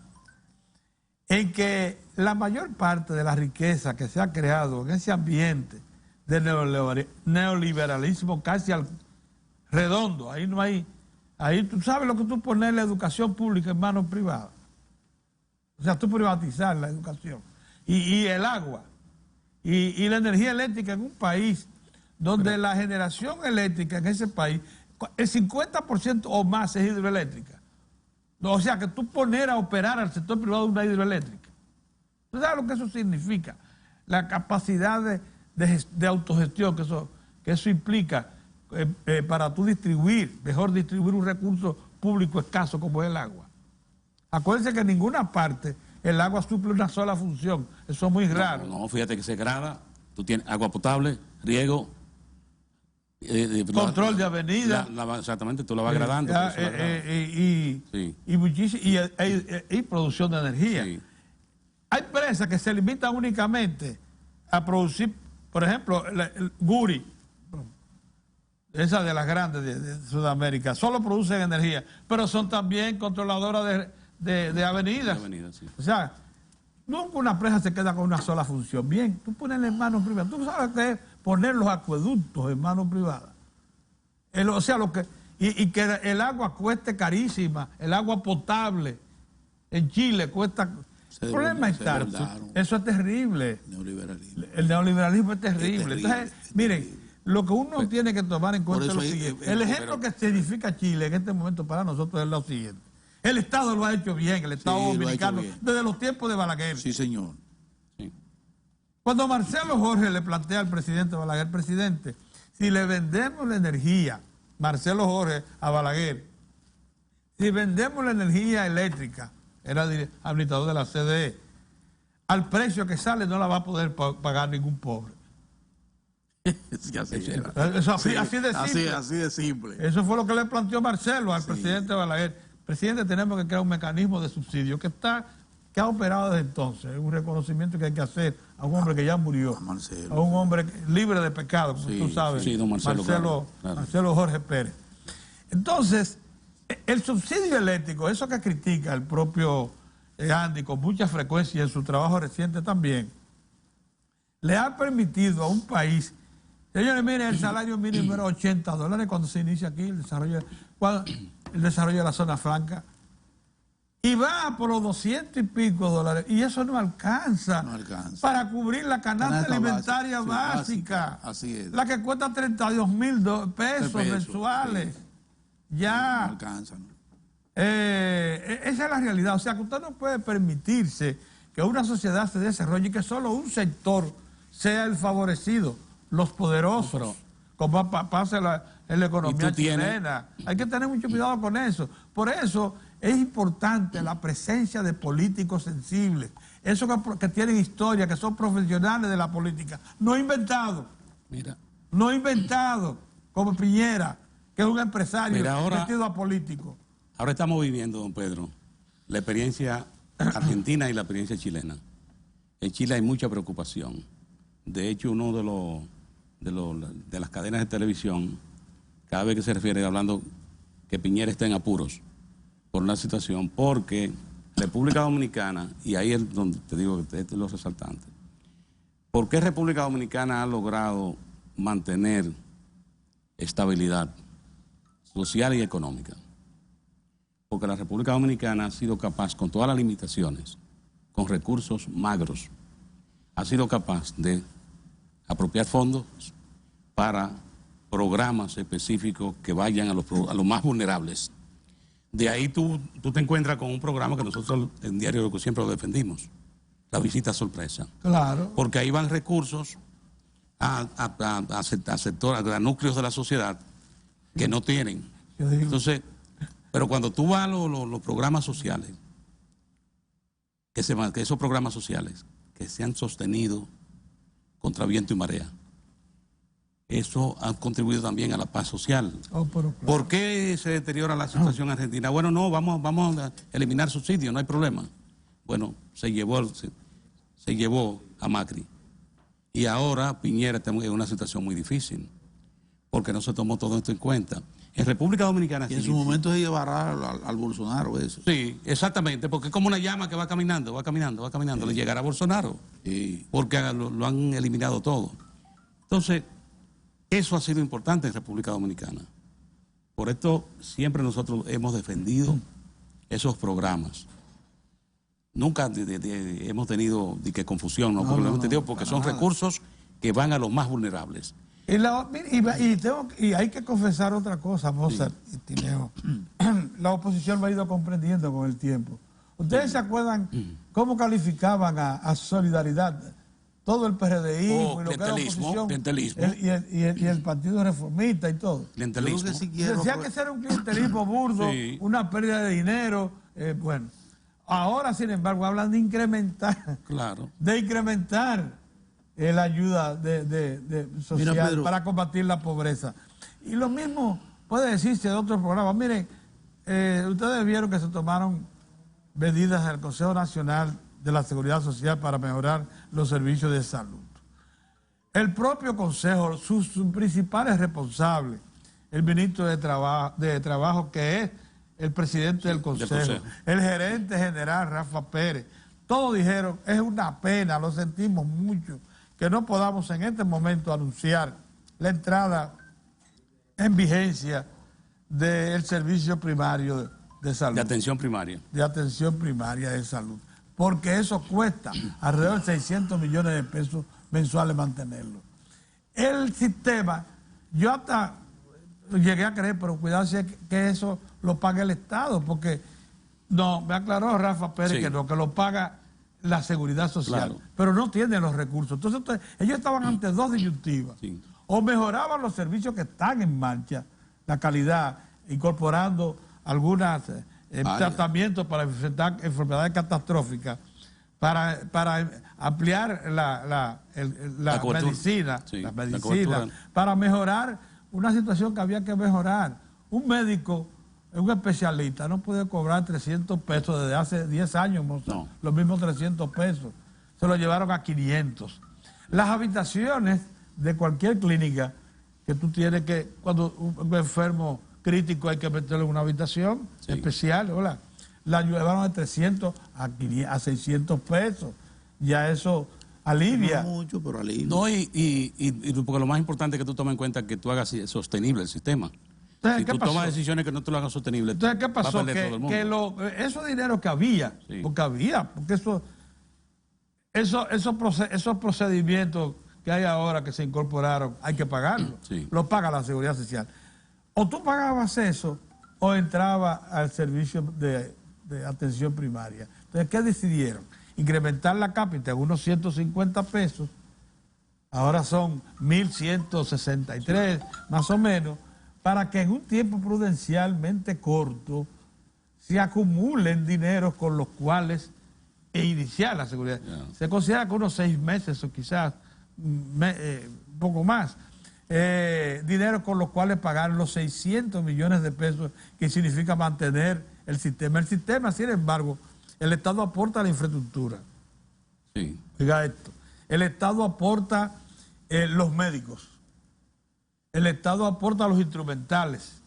Speaker 3: en que la mayor parte de la riqueza que se ha creado en ese ambiente de neoliberalismo casi al redondo, ahí no hay, ahí tú sabes lo que tú pones la educación pública en manos privadas. O sea, tú privatizar la educación y el agua y la energía eléctrica en un país donde la generación eléctrica en ese país, el 50% o más es hidroeléctrica. O sea, que tú poner a operar al sector privado una hidroeléctrica. ¿Tú sabes lo que eso significa? La capacidad de autogestión que eso implica para tú mejor distribuir un recurso público escaso como es el agua. Acuérdense que en ninguna parte el agua suple una sola función. Eso es muy raro.
Speaker 2: No, fíjate que se grada, tú tienes agua potable, riego,
Speaker 3: control de avenida.
Speaker 2: Exactamente, tú la vas gradando.
Speaker 3: Y producción de energía. Sí. Hay presas que se limitan únicamente a producir, por ejemplo, el Guri, esa de las grandes de Sudamérica, solo producen energía, pero son también controladoras de avenidas. Sí. O sea, nunca una presa se queda con una sola función. Bien, tú pones en manos privadas. Tú sabes qué es poner los acueductos en manos privadas. O sea, y que el agua cueste carísima, el agua potable en Chile cuesta. El problema está. Eso es terrible. El neoliberalismo es terrible. Entonces, miren, lo que uno tiene que tomar en cuenta es lo siguiente. El ejemplo que significa Chile en este momento para nosotros es lo siguiente. El Estado lo ha hecho bien, el Estado dominicano, desde los tiempos de Balaguer.
Speaker 1: Sí, señor.
Speaker 2: Sí.
Speaker 3: Cuando Marcelo Jorge le plantea al presidente Balaguer, presidente, si le vendemos la energía, Marcelo Jorge a Balaguer, si vendemos la energía eléctrica, era administrador de la CDE, al precio que sale no la va a poder pagar ningún pobre.
Speaker 1: Así de simple.
Speaker 3: Eso fue lo que le planteó Marcelo al presidente Balaguer. Presidente, tenemos que crear un mecanismo de subsidio que ha operado desde entonces. Es un reconocimiento que hay que hacer a un hombre que ya murió, a un hombre libre de pecado, como tú sabes,
Speaker 2: don Marcelo
Speaker 3: Jorge Pérez. Entonces, el subsidio eléctrico, eso que critica el propio Andy con mucha frecuencia en su trabajo reciente también, le ha permitido a un país. Señores, miren, el salario mínimo era $80 cuando se inicia aquí el desarrollo de la zona franca. Y va por los 200 y pico dólares. Y eso no alcanza para cubrir la canasta alimentaria básica.
Speaker 1: Así es.
Speaker 3: La que cuesta 32,000 pesos mensuales.
Speaker 1: Sí.
Speaker 3: Ya.
Speaker 1: No alcanza, ¿no?
Speaker 3: Esa es la realidad. O sea, que usted no puede permitirse que una sociedad se desarrolle y que solo un sector sea el favorecido. Los poderosos, como pasa en la economía chilena. Hay que tener mucho cuidado con eso. Por eso es importante la presencia de políticos sensibles, esos que tienen historia, que son profesionales de la política, no inventados. No inventados, como Piñera, que es un empresario metido a político.
Speaker 2: Ahora estamos viviendo, don Pedro, la experiencia argentina y la experiencia chilena. En Chile hay mucha preocupación. De hecho, uno de las cadenas de televisión, cada vez que se refiere hablando que Piñera está en apuros por una situación, porque República Dominicana, y ahí es donde te digo que este es lo resaltante, ¿por qué República Dominicana ha logrado mantener estabilidad social y económica? Porque la República Dominicana ha sido capaz, con todas las limitaciones, con recursos magros, ha sido capaz de apropiar fondos para programas específicos que vayan a los más vulnerables. De ahí tú te encuentras con un programa que nosotros en Diario Loco siempre lo defendimos, la visita sorpresa.
Speaker 3: Claro.
Speaker 2: Porque ahí van recursos a sectores, a núcleos de la sociedad que no tienen. Entonces, pero cuando tú vas a los programas sociales, que esos programas sociales que se han sostenido contra viento y marea, eso ha contribuido también a la paz social.
Speaker 3: Claro.
Speaker 2: ¿Por qué se deteriora la situación argentina? Bueno, no, vamos a eliminar subsidios, no hay problema. Bueno, se llevó a Macri. Y ahora Piñera está en una situación muy difícil, porque no se tomó todo esto en cuenta. En República Dominicana...
Speaker 1: Y en su momento se llevará al Bolsonaro eso.
Speaker 2: Sí, exactamente, porque es como una llama que va caminando, sí. Le llegará a Bolsonaro, sí. Porque lo han eliminado todo. Entonces, eso ha sido importante en República Dominicana. Por esto siempre nosotros hemos defendido esos programas. Nunca hemos tenido confusión, ¿no? Porque son recursos que van a los más vulnerables.
Speaker 3: Y hay que confesar otra cosa, Mozart y Tineo. La oposición lo ha ido comprendiendo con el tiempo. ¿Ustedes se acuerdan cómo calificaban a Solidaridad? Todo el PRDI, y lo que era oposición, y el Partido Reformista y todo.
Speaker 2: Clientelismo.
Speaker 3: Decía que ese era un clientelismo burdo, una pérdida de dinero. Bueno, ahora, sin embargo, hablan de incrementar.
Speaker 2: Claro.
Speaker 3: De incrementar la ayuda social. Mira, para combatir la pobreza. Y lo mismo puede decirse de otros programas. Miren, ustedes vieron que se tomaron medidas en el Consejo Nacional de la Seguridad Social para mejorar los servicios de salud. El propio Consejo, sus principales responsables, el ministro de Trabajo, que es el presidente del Consejo, el gerente general, Rafa Pérez, todos dijeron, es una pena, lo sentimos mucho, que no podamos en este momento anunciar la entrada en vigencia del servicio primario de salud.
Speaker 2: De atención primaria.
Speaker 3: De atención primaria de salud. Porque eso cuesta alrededor de 600 millones de pesos mensuales mantenerlo. El sistema, yo hasta llegué a creer, pero cuidado si es que eso lo paga el Estado, porque no, me aclaró Rafa Pérez que lo paga la Seguridad Social, pero no tienen los recursos. Entonces ellos estaban ante dos disyuntivas. O mejoraban los servicios que están en marcha, la calidad, incorporando algunos tratamientos para enfrentar enfermedades catastróficas, para ampliar la medicina, para mejorar una situación que había que mejorar. Un médico, un especialista, no puede cobrar 300 pesos desde hace 10 años, los mismos 300 pesos. Se lo llevaron a 500. Las habitaciones de cualquier clínica que tú tienes que, cuando un enfermo crítico hay que meterlo en una habitación especial, la llevaron de 300 a 600 pesos. Ya eso alivia.
Speaker 1: No mucho, pero alivia.
Speaker 2: No, porque lo más importante es que tú tomes en cuenta que tú hagas sostenible el sistema.
Speaker 3: Entonces,
Speaker 2: si tú tomas decisiones que no te lo hagas sostenible,
Speaker 3: entonces, ¿qué pasó? Que esos dineros que había, porque esos procedimientos que hay ahora que se incorporaron, hay que pagarlos. Lo paga la Seguridad Social. O tú pagabas eso o entraba al servicio de atención primaria. Entonces, ¿qué decidieron? Incrementar la cápita en unos 150 pesos, ahora son 1.163, más o menos, para que en un tiempo prudencialmente corto se acumulen dineros con los cuales iniciar la seguridad. Se considera que unos 6 meses o quizás un poco más. Dinero con los cuales pagar los 600 millones de pesos que significa mantener el sistema. El sistema, sin embargo, el Estado aporta la infraestructura. Oiga esto. El Estado aporta los médicos. El Estado aporta los instrumentales.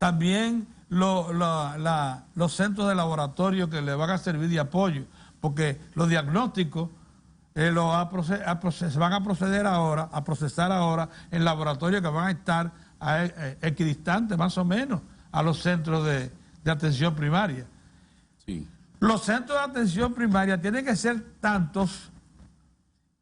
Speaker 3: También los centros de laboratorio que le van a servir de apoyo, porque los diagnósticos se van a procesar ahora en laboratorios que van a estar equidistantes más o menos a los centros de atención primaria. Los centros de atención primaria tienen que ser tantos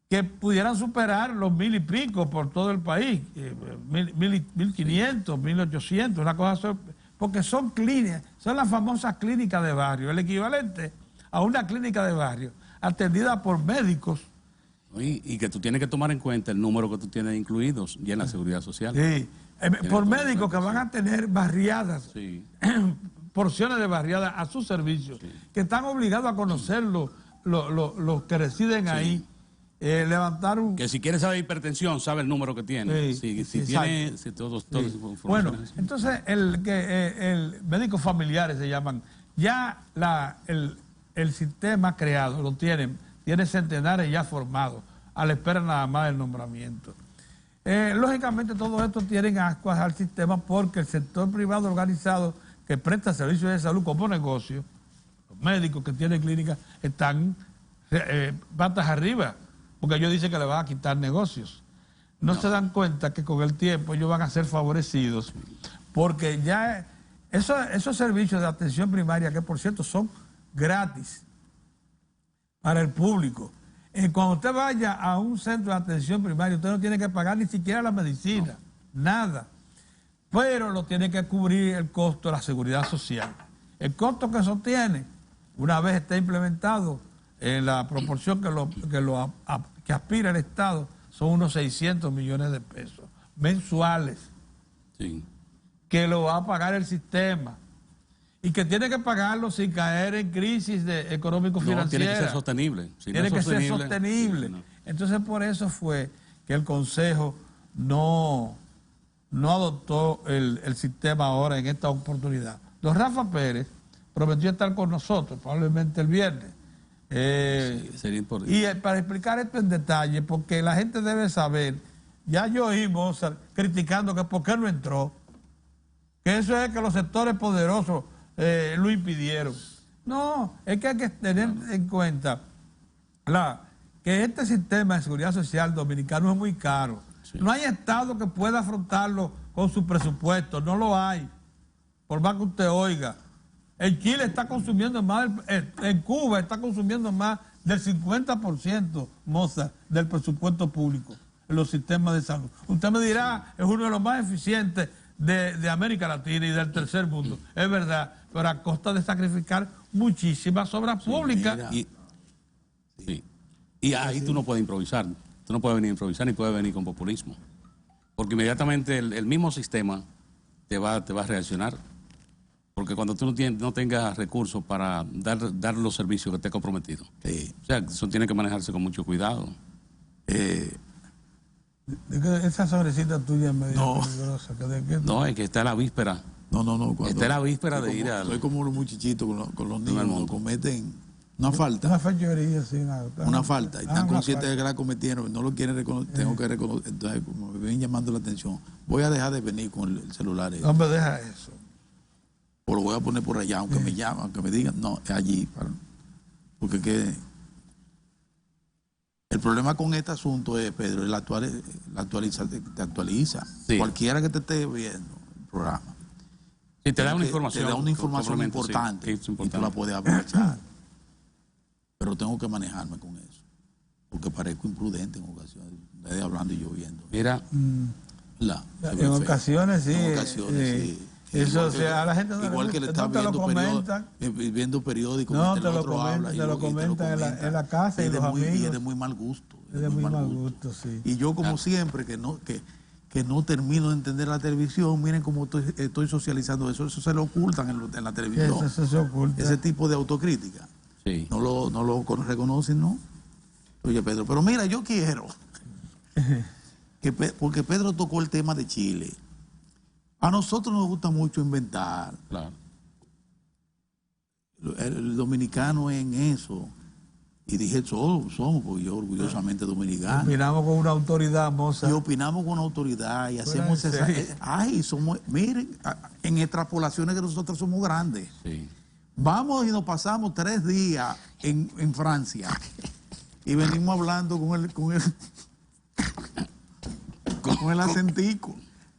Speaker 3: que pudieran superar los 1.000 y pico por todo el país, 1.500, 1.800, una cosa, porque son clínicas, son las famosas clínicas de barrio, el equivalente a una clínica de barrio atendida por médicos.
Speaker 2: Y que tú tienes que tomar en cuenta el número que tú tienes incluidos ya en la Seguridad Social.
Speaker 3: Por médicos que van a tener barriadas, porciones de barriadas a su servicio, que están obligados a conocer los que residen ahí. Levantar un...
Speaker 2: Que si quiere saber hipertensión, sabe el número que tiene.
Speaker 3: Bueno, entonces el médicos familiares se llaman. Ya el sistema creado lo tiene centenares ya formados, a la espera nada más del nombramiento. Lógicamente todo esto tiene ascuas al sistema porque el sector privado organizado que presta servicios de salud como negocio, los médicos que tienen clínicas están patas arriba, porque ellos dicen que le van a quitar negocios. No se dan cuenta que con el tiempo ellos van a ser favorecidos, porque ya esos servicios de atención primaria, que por cierto son gratis para el público, Cuando usted vaya a un centro de atención primaria, usted no tiene que pagar ni siquiera la medicina, nada. Pero lo tiene que cubrir el costo de la seguridad social. El costo que sostiene, una vez esté implementado en la proporción que aspira el Estado, son unos 600 millones de pesos mensuales.
Speaker 2: Sí.
Speaker 3: Que lo va a pagar el sistema. Y que tiene que pagarlo sin caer en crisis económico-financiera.
Speaker 2: No, tiene que ser sostenible. Si
Speaker 3: tiene
Speaker 2: no es
Speaker 3: que ser sostenible.
Speaker 2: No.
Speaker 3: Entonces, por eso fue que el Consejo no adoptó el sistema ahora en esta oportunidad. Don Rafa Pérez prometió estar con nosotros, probablemente el viernes.
Speaker 2: Sí, sería importante.
Speaker 3: Y para explicar esto en detalle, porque la gente debe saber, ya yo oí Mozart criticando que por qué no entró, que eso es que los sectores poderosos lo impidieron. No, es que hay que tener en cuenta que este sistema de seguridad social dominicano es muy caro. Sí. No hay Estado que pueda afrontarlo con su presupuesto, no lo hay, por más que usted oiga. En Chile está consumiendo más, en Cuba está consumiendo más del 50%, Mozart, del presupuesto público en los sistemas de salud. Usted me dirá, es uno de los más eficientes de América Latina y del tercer mundo. Es verdad, pero a costa de sacrificar muchísimas obras públicas.
Speaker 2: Y ahí tú no puedes improvisar. Tú no puedes venir a improvisar ni puedes venir con populismo. Porque inmediatamente el mismo sistema te va a reaccionar. Porque cuando tú no tengas recursos para dar los servicios que te has comprometido. Sí. O sea, eso tiene que manejarse con mucho cuidado.
Speaker 3: Esa sobrecita tuya es medio peligrosa.
Speaker 2: No, es que está a la víspera.
Speaker 1: No.
Speaker 2: Está a la víspera de ir a...
Speaker 1: Soy como los muchachitos con los niños cuando cometen una falta.
Speaker 3: Una fechoría, sí.
Speaker 1: Una falta. Y están conscientes de que la cometieron, no lo quieren reconocer, tengo que reconocer. Entonces, como me ven llamando la atención, voy a dejar de venir con el celular.
Speaker 3: No me deja eso.
Speaker 1: O lo voy a poner por allá, aunque me llamen, aunque me digan, no, es allí. Porque el problema con este asunto es, Pedro, te actualiza. Sí. Cualquiera que te esté viendo el programa.
Speaker 2: Sí, te da una información.
Speaker 1: Te da una información importante, sí, y tú la puedes aprovechar. Pero tengo que manejarme con eso. Porque parezco imprudente en ocasiones. Estoy hablando y yo viendo.
Speaker 2: Mira.
Speaker 3: En ocasiones sí.
Speaker 1: En ocasiones sí.
Speaker 3: Eso, o sea, a la gente no
Speaker 1: igual que le está viendo periódicos,
Speaker 3: no, te lo comentan en la casa y los amigos.
Speaker 1: Y es de muy mal gusto.
Speaker 3: Es de muy mal gusto, sí.
Speaker 1: Y yo, como siempre, que no termino de entender la televisión, miren cómo estoy socializando eso se lo ocultan en la televisión.
Speaker 3: Eso se oculta.
Speaker 1: Ese tipo de autocrítica.
Speaker 2: Sí.
Speaker 1: No lo reconocen, ¿no? Oye, Pedro, pero mira, yo quiero porque Pedro tocó el tema de Chile. A nosotros nos gusta mucho inventar.
Speaker 2: Claro.
Speaker 1: El dominicano en eso. Y dije, somos, porque yo orgullosamente dominicano.
Speaker 3: Opinamos con una autoridad, Mozart.
Speaker 1: Y opinamos con una autoridad y hacemos esa... miren, en extrapolaciones que nosotros somos grandes.
Speaker 2: Sí.
Speaker 1: Vamos y nos pasamos 3 días en Francia. Y venimos hablando con el acentico.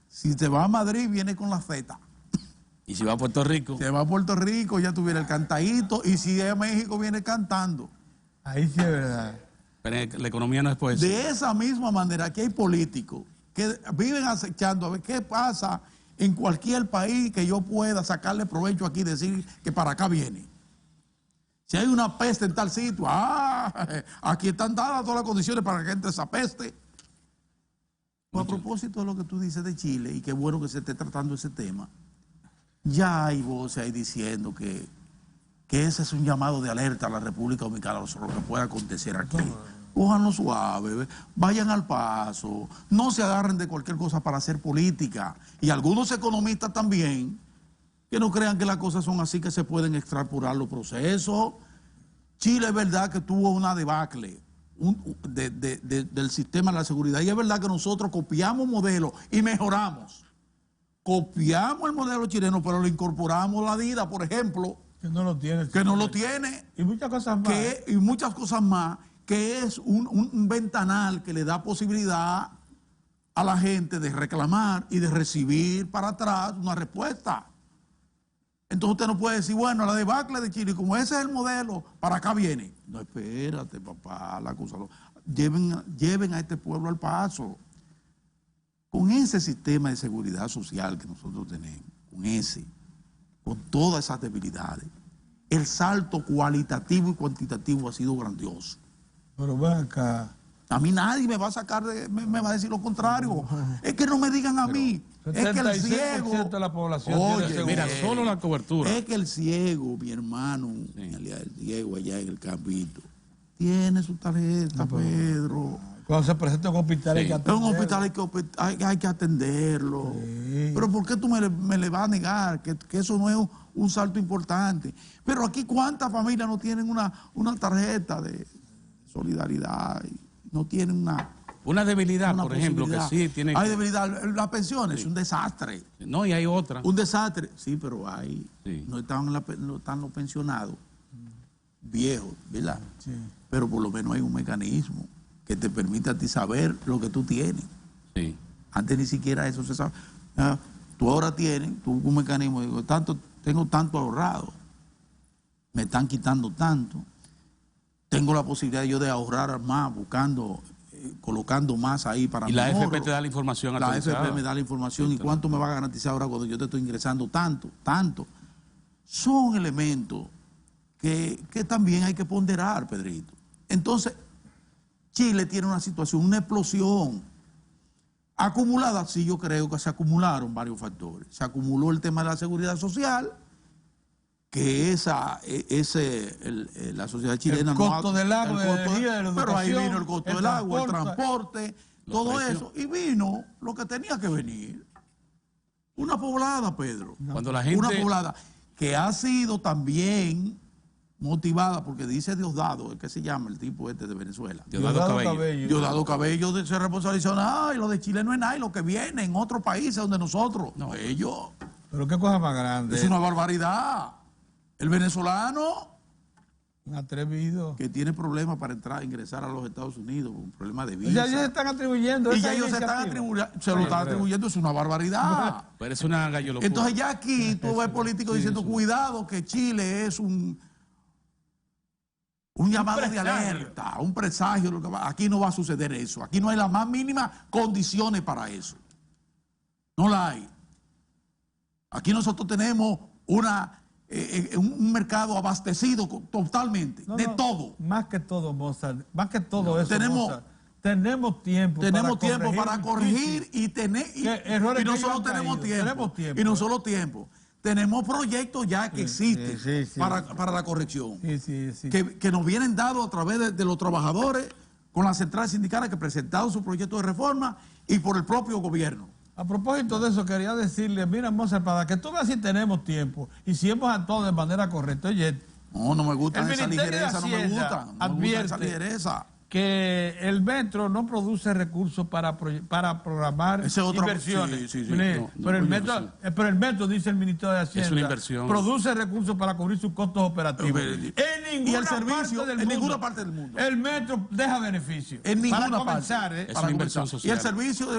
Speaker 1: Si te va a Madrid, viene con la Z.
Speaker 2: Y si va a Puerto Rico.
Speaker 1: Si va a Puerto Rico, ya tuviera el cantadito. Y si es a México, viene cantando.
Speaker 3: Ahí sí es verdad.
Speaker 2: Pero la economía no es poesía.
Speaker 1: De esa misma manera que hay políticos que viven acechando a ver qué pasa en cualquier país que yo pueda sacarle provecho aquí y decir que para acá viene. Si hay una peste en tal sitio, aquí están dadas todas las condiciones para que entre esa peste. Pues a propósito de lo que tú dices de Chile, y qué bueno que se esté tratando ese tema, ya hay voces ahí diciendo que ese es un llamado de alerta a la República Dominicana sobre lo que pueda acontecer aquí. Cójanlo suave, vayan al paso, no se agarren de cualquier cosa para hacer política. Y algunos economistas también, que no crean que las cosas son así, que se pueden extrapolar los procesos. Chile es verdad que tuvo una debacle del sistema de la seguridad. Y es verdad que nosotros copiamos modelos y mejoramos. Copiamos el modelo chileno, pero lo incorporamos a la DIDA, por ejemplo.
Speaker 3: Que no lo tiene.
Speaker 1: Que no lo tiene.
Speaker 3: Y muchas cosas más.
Speaker 1: Y muchas cosas más, que es un ventanal que le da posibilidad a la gente de reclamar y de recibir para atrás una respuesta. Entonces usted no puede decir, bueno, la debacle de Chile, como ese es el modelo, para acá viene. No, espérate, papá, la cosa. Lleven a este pueblo al paso. Con ese sistema de seguridad social que nosotros tenemos, con todas esas debilidades, el salto cualitativo y cuantitativo ha sido grandioso.
Speaker 3: Pero ven acá.
Speaker 1: A mí nadie me va a sacar, me va a decir lo contrario. Es que no me digan a mí. Es que el ciego.
Speaker 3: De la población
Speaker 1: Oye,
Speaker 2: mira, solo la cobertura.
Speaker 1: Es que el ciego, mi hermano, el ciego allá en el campito, tiene su tarjeta, Pedro.
Speaker 3: Cuando se presenta en un hospital hay que
Speaker 1: En
Speaker 3: atenderlo.
Speaker 1: un hospital hay que atenderlo.
Speaker 3: Sí.
Speaker 1: Pero ¿por qué tú me le vas a negar que eso no es un salto importante? Pero aquí, ¿cuántas familias no tienen una tarjeta de solidaridad? No tienen
Speaker 2: Una debilidad, por ejemplo, que sí tiene.
Speaker 1: Hay debilidad. Las pensiones es un desastre.
Speaker 2: No, y hay otra.
Speaker 1: Un desastre. Sí, pero hay.
Speaker 2: Sí.
Speaker 1: No están los pensionados viejos, ¿verdad?
Speaker 3: Sí.
Speaker 1: Pero por lo menos hay un mecanismo que te permite a ti saber lo que tú tienes.
Speaker 2: Sí.
Speaker 1: Antes ni siquiera eso se sabe. Tú ahora tienes un mecanismo, digo, tengo tanto ahorrado, me están quitando tanto, tengo la posibilidad yo de ahorrar más, buscando, colocando más ahí para
Speaker 2: Y la
Speaker 1: mi ahorro.
Speaker 2: AFP te da la información
Speaker 1: La
Speaker 2: actualizada.
Speaker 1: AFP me da la información y cuánto me va a garantizar ahora cuando yo te estoy ingresando tanto. Son elementos que también hay que ponderar, Pedrito. Entonces, Chile tiene una situación, una explosión acumulada. Sí, yo creo que se acumularon varios factores. Se acumuló el tema de la seguridad social, que la sociedad chilena...
Speaker 3: El costo del agua, de la energía, de la
Speaker 1: pero ahí
Speaker 3: educación,
Speaker 1: vino el costo del agua, el transporte, todo eso. Y vino lo que tenía que venir. Una poblada, Pedro.
Speaker 2: Cuando la gente...
Speaker 1: Una poblada que ha sido también motivada, porque dice Diosdado, es que se llama el tipo este de Venezuela.
Speaker 2: Diosdado Cabello.
Speaker 1: Diosdado Cabello se responsabilizó, y lo de Chile no es nada, y lo que viene en otros países donde nosotros,
Speaker 2: No.
Speaker 1: ellos,
Speaker 3: Pero qué cosa más grande.
Speaker 1: es una barbaridad. El venezolano
Speaker 3: Un atrevido.
Speaker 1: que tiene problemas para ingresar a los Estados Unidos, un problema de
Speaker 3: O
Speaker 1: visa.
Speaker 3: sea, ellos se están atribuyendo
Speaker 1: Y
Speaker 3: esa
Speaker 1: ya ellos
Speaker 3: iniciativa.
Speaker 1: se lo están atribuyendo, es una barbaridad.
Speaker 2: Pero es una gallo locura.
Speaker 1: Entonces ya aquí tú ves políticos diciendo, cuidado que Chile es un llamado de alerta, un presagio. Aquí no va a suceder eso. Aquí no hay las más mínimas condiciones para eso. No la hay. Aquí nosotros tenemos un mercado abastecido totalmente,
Speaker 3: No,
Speaker 1: de
Speaker 3: no,
Speaker 1: todo.
Speaker 3: Más que todo, Mozart. Más que todo eso,
Speaker 1: tenemos-
Speaker 3: Mozart, tenemos tiempo.
Speaker 1: Tenemos tiempo para corregir y tener. Y
Speaker 3: errores
Speaker 1: no
Speaker 3: que
Speaker 1: solo
Speaker 3: hayan
Speaker 1: tenemos
Speaker 3: caído.
Speaker 1: tiempo.
Speaker 3: Tenemos tiempo.
Speaker 1: Y no solo tiempo. Tenemos proyectos ya que existen
Speaker 3: sí.
Speaker 1: para la corrección.
Speaker 3: Sí.
Speaker 1: Que nos vienen dados a través de los trabajadores con las centrales sindicales que presentaron su proyecto de reforma y por el propio gobierno.
Speaker 3: A propósito de eso, quería decirle, mira, Mozart, para que tú veas si tenemos tiempo y si hemos actuado de manera correcta. Oye,
Speaker 1: No me gusta
Speaker 3: El
Speaker 1: esa
Speaker 3: Ministerio de
Speaker 1: ligereza, no me
Speaker 3: Hacienda
Speaker 1: gusta. No me gusta
Speaker 3: advierte
Speaker 1: esa ligereza.
Speaker 3: que el metro no produce recursos para programar
Speaker 1: Ese es otro-
Speaker 3: inversiones.
Speaker 1: sí.
Speaker 3: Mire,
Speaker 2: No,
Speaker 3: pero,
Speaker 2: no,
Speaker 3: el metro, dice el Ministerio de Hacienda,
Speaker 2: una inversión.
Speaker 3: produce recursos para cubrir sus costos operativos.
Speaker 1: Y
Speaker 3: En ninguna
Speaker 1: el servicio,
Speaker 3: parte del
Speaker 1: en
Speaker 3: mundo,
Speaker 1: ninguna parte del mundo.
Speaker 3: el metro deja beneficios.
Speaker 1: En ninguna
Speaker 3: para
Speaker 1: parte.
Speaker 3: comenzar,
Speaker 2: Es
Speaker 1: Para
Speaker 2: una inversión
Speaker 1: comenzar.
Speaker 2: social.
Speaker 1: Y el servicio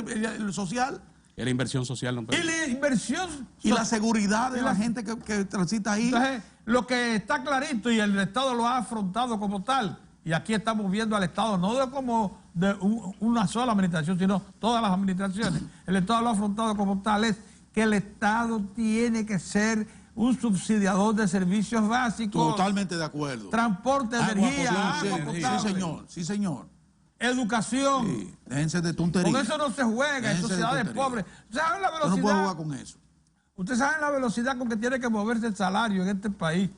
Speaker 1: el social
Speaker 2: Es la inversión social, no
Speaker 3: Y la inversión
Speaker 1: y la seguridad de
Speaker 3: y
Speaker 1: la
Speaker 3: la-
Speaker 1: gente que transita ahí.
Speaker 3: Entonces, lo que está clarito y el Estado lo ha afrontado como tal, y aquí estamos viendo al Estado no como de una sola administración, sino todas las administraciones. El Estado lo ha afrontado como tal, es que el Estado tiene que ser un subsidiador de servicios básicos.
Speaker 1: Totalmente de acuerdo.
Speaker 3: Transporte,
Speaker 2: Agua
Speaker 3: energía,
Speaker 2: potable,
Speaker 3: agua
Speaker 2: sí,
Speaker 3: potable,
Speaker 1: Sí, señor.
Speaker 3: educación.
Speaker 1: Sí, déjense de tonterías.
Speaker 3: Con eso no se juega en
Speaker 1: Déjense de
Speaker 3: sociedades
Speaker 1: tonterías.
Speaker 3: pobres. ¿Saben la
Speaker 1: Usted no puede
Speaker 3: velocidad?
Speaker 1: jugar con eso.
Speaker 3: Ustedes saben la velocidad con que tiene que moverse el salario en este país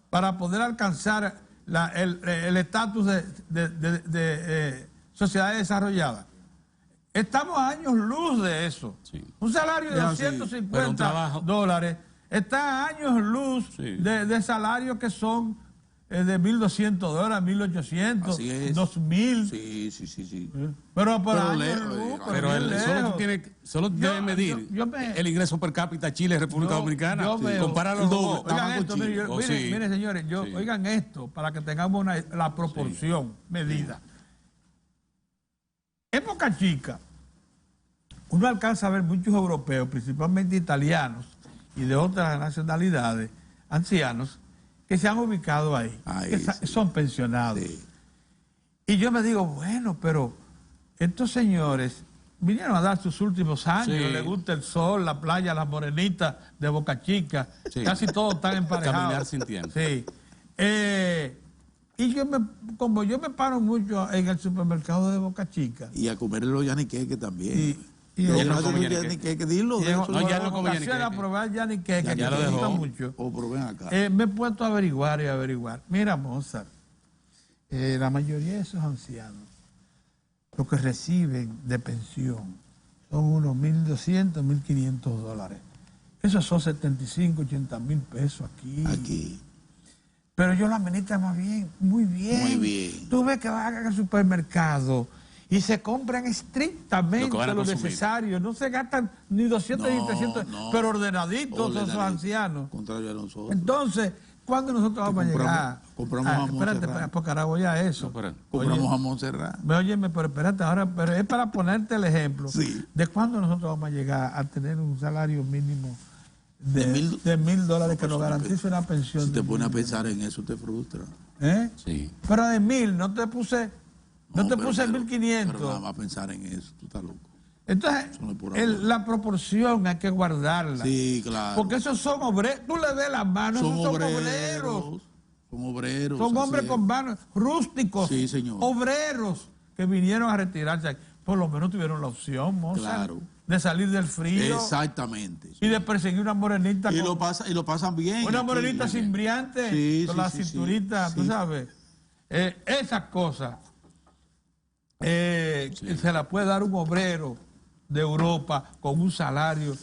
Speaker 3: para poder alcanzar el estatus de sociedades desarrolladas. Estamos a años luz de eso.
Speaker 2: Sí.
Speaker 3: Un salario de
Speaker 1: Es así.
Speaker 2: Pero un
Speaker 3: $250
Speaker 2: trabajo-
Speaker 3: está a años luz
Speaker 2: Sí.
Speaker 3: de salarios que son de $1,200, $1,800,
Speaker 1: Así es.
Speaker 3: $2,000.
Speaker 1: Sí.
Speaker 3: Pero por
Speaker 1: Pero
Speaker 3: años
Speaker 1: lejos,
Speaker 3: luz,
Speaker 2: Pero
Speaker 3: bien
Speaker 2: solo
Speaker 3: lejos.
Speaker 2: debe medir
Speaker 3: yo me-
Speaker 2: el ingreso per cápita Chile-República Dominicana.
Speaker 3: yo veo-
Speaker 2: Compáralo
Speaker 1: el
Speaker 2: los
Speaker 1: doble.
Speaker 2: dos.
Speaker 3: Oigan
Speaker 1: Estamos
Speaker 3: esto,
Speaker 1: con
Speaker 3: mire,
Speaker 1: Chile.
Speaker 2: Oh,
Speaker 3: miren,
Speaker 2: sí.
Speaker 3: miren, señores,
Speaker 2: Sí.
Speaker 3: oigan esto para que tengamos la proporción medida. En Boca Chica, uno alcanza a ver muchos europeos, principalmente italianos y de otras nacionalidades, ancianos que se han ubicado ahí,
Speaker 1: Ahí,
Speaker 3: que
Speaker 1: sí.
Speaker 3: son pensionados.
Speaker 1: Sí.
Speaker 3: Y yo me digo, bueno, pero estos señores vinieron a dar sus últimos años,
Speaker 2: Sí.
Speaker 3: les gusta el sol, la playa, las morenitas de Boca Chica,
Speaker 2: Sí.
Speaker 3: casi todos están emparejados.
Speaker 2: Caminar sin tiempo.
Speaker 3: Sí. Y como yo me paro mucho en el supermercado de Boca Chica,
Speaker 1: Y a comer los yaniqueques también.
Speaker 3: y
Speaker 2: Ya
Speaker 3: yo-
Speaker 2: no
Speaker 1: no
Speaker 2: come
Speaker 1: come
Speaker 2: yaniqueque.
Speaker 1: yaniqueque, dilo.
Speaker 3: y
Speaker 1: de
Speaker 3: en-
Speaker 1: eso.
Speaker 2: No, ya
Speaker 3: en
Speaker 2: no come
Speaker 3: ocasión
Speaker 2: yaniqueque.
Speaker 3: a probar yaniqueque,
Speaker 2: Ya
Speaker 3: que
Speaker 2: lo
Speaker 3: me gusta
Speaker 2: dejó.
Speaker 3: mucho.
Speaker 1: Oh, pero ven acá.
Speaker 3: Me he puesto a averiguar y a averiguar. Mira, Mozart, la mayoría de esos ancianos, lo que reciben de pensión son unos 1.200, 1.500 dólares. Esos son 75, 80 mil pesos aquí.
Speaker 1: Aquí.
Speaker 3: Pero ellos lo administran más bien, muy bien.
Speaker 1: Muy bien.
Speaker 3: Tú ves que van al supermercado y se compran estrictamente
Speaker 2: Lo que van a
Speaker 3: lo
Speaker 2: consumir.
Speaker 3: necesario. No se gastan ni 200 ni
Speaker 1: No,
Speaker 3: 300,
Speaker 1: no.
Speaker 3: pero ordenaditos esos
Speaker 1: Ordenadito.
Speaker 3: ancianos.
Speaker 1: Contrario a nosotros.
Speaker 3: Entonces, ¿cuándo nosotros vamos a llegar?
Speaker 1: compramos jamón
Speaker 3: espérate,
Speaker 1: serrano.
Speaker 3: porque ahora voy a eso.
Speaker 2: No, pero-
Speaker 1: Compramos jamón serrano.
Speaker 3: Óyeme, pero espérate, ahora, pero es para ponerte el ejemplo
Speaker 1: Sí.
Speaker 3: de cuándo nosotros vamos a llegar a tener un salario mínimo de
Speaker 1: De
Speaker 3: $1.000 que
Speaker 1: pero
Speaker 3: nos
Speaker 1: si
Speaker 3: garantice una pensión.
Speaker 1: Si te
Speaker 3: de
Speaker 1: pones a
Speaker 3: 1.000.
Speaker 1: pensar en eso, te frustra.
Speaker 3: ¿Eh?
Speaker 2: Sí.
Speaker 3: Pero de 1.000, no te puse
Speaker 1: Pero
Speaker 3: 1.500.
Speaker 1: nada más pensar en eso, tú estás loco.
Speaker 3: Entonces,
Speaker 1: Eso no es por amor.
Speaker 3: la proporción hay que guardarla.
Speaker 1: Sí, claro.
Speaker 3: Porque esos son obreros. Tú le ves las manos,
Speaker 1: son
Speaker 3: esos son
Speaker 1: obreros.
Speaker 3: obreros.
Speaker 1: Son obreros.
Speaker 3: Son
Speaker 1: así
Speaker 3: hombres
Speaker 1: es.
Speaker 3: con manos, rústicos,
Speaker 1: Sí, señor.
Speaker 3: obreros que vinieron a retirarse. Por lo menos tuvieron la opción, Mozart,
Speaker 1: Claro.
Speaker 3: de salir del frío
Speaker 1: Exactamente.
Speaker 3: y de perseguir una morenita
Speaker 1: Y
Speaker 3: con,
Speaker 1: lo pasan bien.
Speaker 3: una
Speaker 1: aquí.
Speaker 3: morenita cimbriante,
Speaker 1: Sí,
Speaker 3: con
Speaker 1: sí,
Speaker 3: la
Speaker 1: sí,
Speaker 3: cinturita,
Speaker 1: sí.
Speaker 3: tú
Speaker 1: Sí.
Speaker 3: sabes. Esas cosas se las puede dar un obrero de Europa con un salario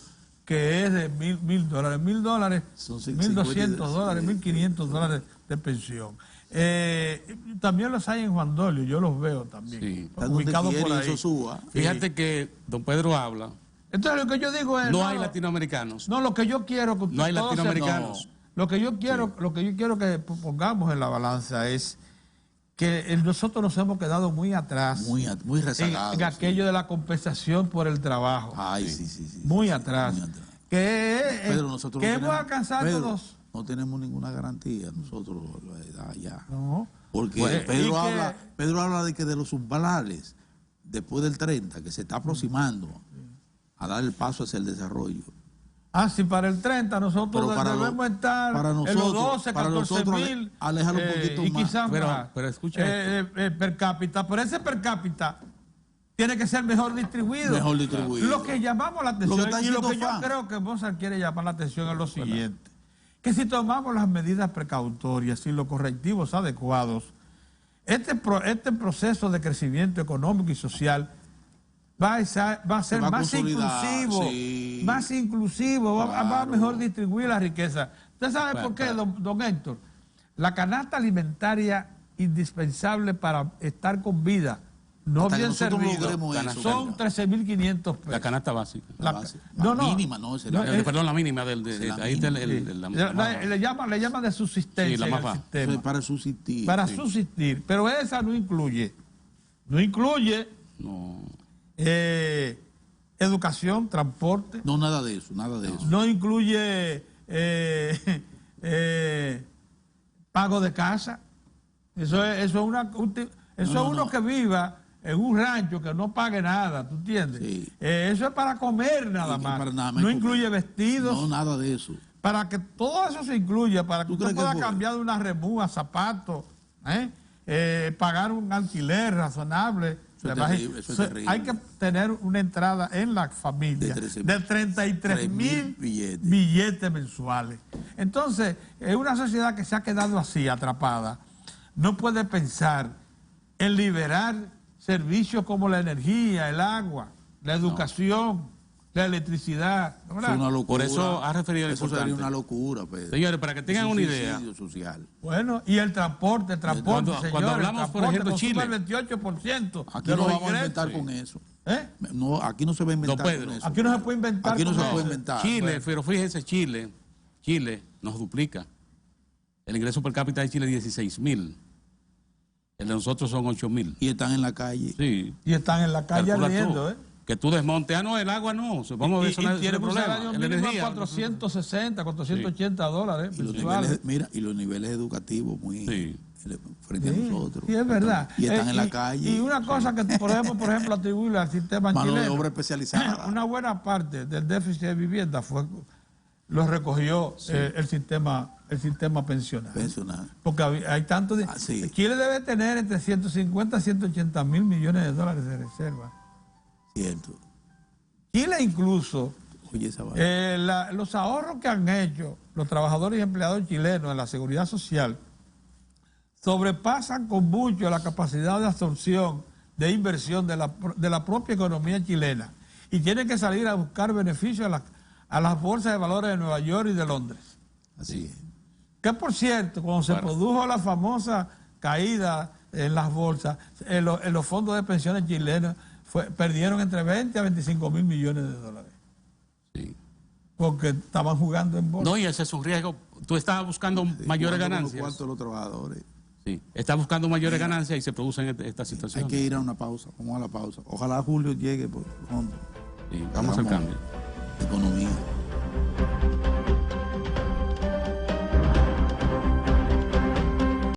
Speaker 3: que es de $1.000 dólares. $1.000,
Speaker 1: Son
Speaker 3: 1.200 dólares, 1.500 dólares de pensión. También los hay en Juan Dolio, yo los veo también,
Speaker 2: Sí.
Speaker 1: Están donde
Speaker 3: ubicados
Speaker 1: quiera
Speaker 3: por
Speaker 1: y
Speaker 3: ahí.
Speaker 1: eso suba.
Speaker 2: Fíjate que don Pedro habla.
Speaker 3: Entonces lo que yo digo es...
Speaker 2: No hay latinoamericanos.
Speaker 3: No, lo que yo quiero que
Speaker 2: No hay
Speaker 3: todos
Speaker 2: latinoamericanos.
Speaker 3: sepamos, lo que yo quiero que pongamos en la balanza es que nosotros nos hemos quedado muy atrás
Speaker 1: Muy rezagados.
Speaker 3: en aquello de la compensación por el trabajo.
Speaker 1: Ay, sí.
Speaker 3: Muy atrás.
Speaker 1: Muy atrás.
Speaker 3: Que
Speaker 1: Pedro, nosotros
Speaker 3: que
Speaker 1: no
Speaker 3: hemos
Speaker 1: tenemos-
Speaker 3: alcanzado
Speaker 1: Pedro,
Speaker 3: todos.
Speaker 1: no tenemos ninguna garantía nosotros la edad ya.
Speaker 3: No.
Speaker 1: Porque
Speaker 3: Pues, y
Speaker 1: Pedro habla de que de los umbrales, después del 30, que se está aproximando a dar el paso hacia el desarrollo.
Speaker 3: Sí, para el 30 nosotros
Speaker 1: Pero para
Speaker 3: debemos estar
Speaker 1: para
Speaker 3: en los
Speaker 1: nosotros-
Speaker 3: 12,
Speaker 1: para
Speaker 3: 14
Speaker 1: nosotros
Speaker 3: mil.
Speaker 1: alejarlo un poquito
Speaker 3: y
Speaker 1: más.
Speaker 3: quizás
Speaker 2: Pero-
Speaker 3: más.
Speaker 2: pero escucha
Speaker 3: per cápita. Pero ese per cápita tiene que ser mejor distribuido.
Speaker 1: Mejor distribuido.
Speaker 3: Lo que llamamos la
Speaker 1: Lo que
Speaker 3: atención
Speaker 1: está
Speaker 3: y lo que
Speaker 1: diciendo
Speaker 3: yo
Speaker 1: Fan.
Speaker 3: creo que Mozart quiere llamar la atención es lo siguiente. Que si tomamos las medidas precautorias y los correctivos adecuados, este proceso de crecimiento económico y social va a ser
Speaker 1: va a
Speaker 3: más
Speaker 1: consolidar,
Speaker 3: inclusivo,
Speaker 1: sí.
Speaker 3: más inclusivo, va a
Speaker 1: Claro.
Speaker 3: mejor distribuir la riqueza. ¿Usted sabe
Speaker 2: Claro,
Speaker 3: por qué,
Speaker 2: claro.
Speaker 3: don Héctor? La canasta alimentaria indispensable para estar con vida, no
Speaker 1: Hasta que
Speaker 3: bien
Speaker 1: nosotros
Speaker 3: servido,
Speaker 1: logremos eso,
Speaker 3: son 13.500 pesos.
Speaker 2: La canasta básica.
Speaker 1: La
Speaker 3: La-
Speaker 1: base.
Speaker 3: no, no.
Speaker 1: Mínima, no, ese
Speaker 3: No,
Speaker 1: era-
Speaker 2: Perdón, la mínima
Speaker 1: Sí, la
Speaker 2: ahí está
Speaker 1: mínima.
Speaker 2: la
Speaker 3: le llaman de subsistencia
Speaker 2: Sí, la
Speaker 3: en
Speaker 2: más
Speaker 3: el
Speaker 2: baja.
Speaker 3: sistema.
Speaker 1: eso es para subsistir.
Speaker 3: Para
Speaker 1: Sí.
Speaker 3: subsistir, pero esa no incluye
Speaker 2: No.
Speaker 3: educación, transporte,
Speaker 1: No, nada de eso, nada de eso.
Speaker 3: no incluye pago de casa. Eso es uno que viva en un rancho que no pague nada, ¿tú entiendes?
Speaker 1: Sí.
Speaker 3: Eso es para comer nada
Speaker 1: Sí,
Speaker 3: más.
Speaker 1: para nada más
Speaker 3: No
Speaker 1: comer.
Speaker 3: incluye vestidos.
Speaker 1: No, nada de eso.
Speaker 3: Para que todo eso se incluya, para que
Speaker 1: ¿Tú
Speaker 3: usted
Speaker 1: crees que
Speaker 3: pueda
Speaker 1: fue?
Speaker 3: cambiar de una remúa, zapatos, pagar un alquiler razonable.
Speaker 1: Eso es
Speaker 3: Además,
Speaker 1: terrible, eso es terrible.
Speaker 3: hay que tener una entrada en la familia
Speaker 1: De 13.000.
Speaker 3: de 33.000
Speaker 1: billetes.
Speaker 3: billetes mensuales. Entonces, es una sociedad que se ha quedado así, atrapada. No puede pensar en liberar servicios como la energía, el agua, la educación, la electricidad. ¿no?
Speaker 1: Es una locura.
Speaker 2: Por eso ha referido a lo
Speaker 1: Eso sería
Speaker 2: importante.
Speaker 1: una locura, Pedro.
Speaker 2: Señores, para que tengan
Speaker 1: Es un
Speaker 2: una idea,
Speaker 1: suicidio social.
Speaker 3: Bueno, y el transporte,
Speaker 2: Cuando
Speaker 3: señores,
Speaker 2: hablamos,
Speaker 3: el
Speaker 2: por
Speaker 3: transporte
Speaker 2: ejemplo,
Speaker 3: consume
Speaker 2: Chile.
Speaker 3: el 28%
Speaker 1: Aquí
Speaker 3: de
Speaker 1: no
Speaker 3: los
Speaker 1: vamos a
Speaker 3: ingresos.
Speaker 1: inventar con eso.
Speaker 3: ¿Eh?
Speaker 1: No, aquí no se va a inventar
Speaker 2: Don Pedro,
Speaker 1: con eso.
Speaker 3: Aquí no se puede inventar.
Speaker 1: Aquí no
Speaker 3: con
Speaker 1: se
Speaker 3: eso.
Speaker 1: puede inventar.
Speaker 2: Chile,
Speaker 1: Bueno.
Speaker 2: pero fíjese, Chile nos duplica. El ingreso per cápita de Chile es 16.000. El de nosotros son 8.000.
Speaker 1: Y están en la calle.
Speaker 2: Sí.
Speaker 3: Y están en la calle
Speaker 2: Calcula
Speaker 3: ardiendo,
Speaker 2: tú.
Speaker 3: ¿eh?
Speaker 2: que tú desmontes, no, el agua no, vamos a ver,
Speaker 3: y tiene un salario
Speaker 2: la
Speaker 3: mínimo
Speaker 2: energía,
Speaker 3: a 460, 480 dólares
Speaker 1: Y los
Speaker 3: mensuales.
Speaker 1: niveles, mira, y los niveles educativos muy frente a nosotros.
Speaker 3: Sí, es verdad.
Speaker 1: Y están en la calle.
Speaker 3: Y una cosa que podemos, por ejemplo, atribuirle al sistema
Speaker 1: Mano de
Speaker 3: chileno,
Speaker 1: obra especializada.
Speaker 3: una buena parte del déficit de vivienda lo recogió el sistema pensional. Porque hay tanto
Speaker 1: sí.
Speaker 3: Chile debe tener entre 150 y 180 mil millones de dólares de reserva.
Speaker 1: Cierto.
Speaker 3: Chile incluso,
Speaker 1: Oye, esa vaina.
Speaker 3: los ahorros que han hecho los trabajadores y empleados chilenos en la seguridad social sobrepasan con mucho la capacidad de absorción de inversión de la propia economía chilena y tienen que salir a buscar beneficios a las bolsas de valores de Nueva York y de Londres.
Speaker 1: Así es.
Speaker 3: Que por cierto, cuando se produjo la famosa caída en las bolsas, en los fondos de pensiones chilenos perdieron entre 20 a 25 mil millones de dólares.
Speaker 2: Sí.
Speaker 3: Porque estaban jugando en bolsa.
Speaker 2: No, y ese es un riesgo. Tú estabas buscando mayores ganancias.
Speaker 1: ¿Cuántos los trabajadores?
Speaker 2: Sí, estás buscando mayores ganancias y se producen estas situaciones.
Speaker 1: Hay que ir a una pausa. Vamos a la pausa. Ojalá Julio llegue por fondo.
Speaker 2: Sí, vamos al cambio.
Speaker 1: Economía.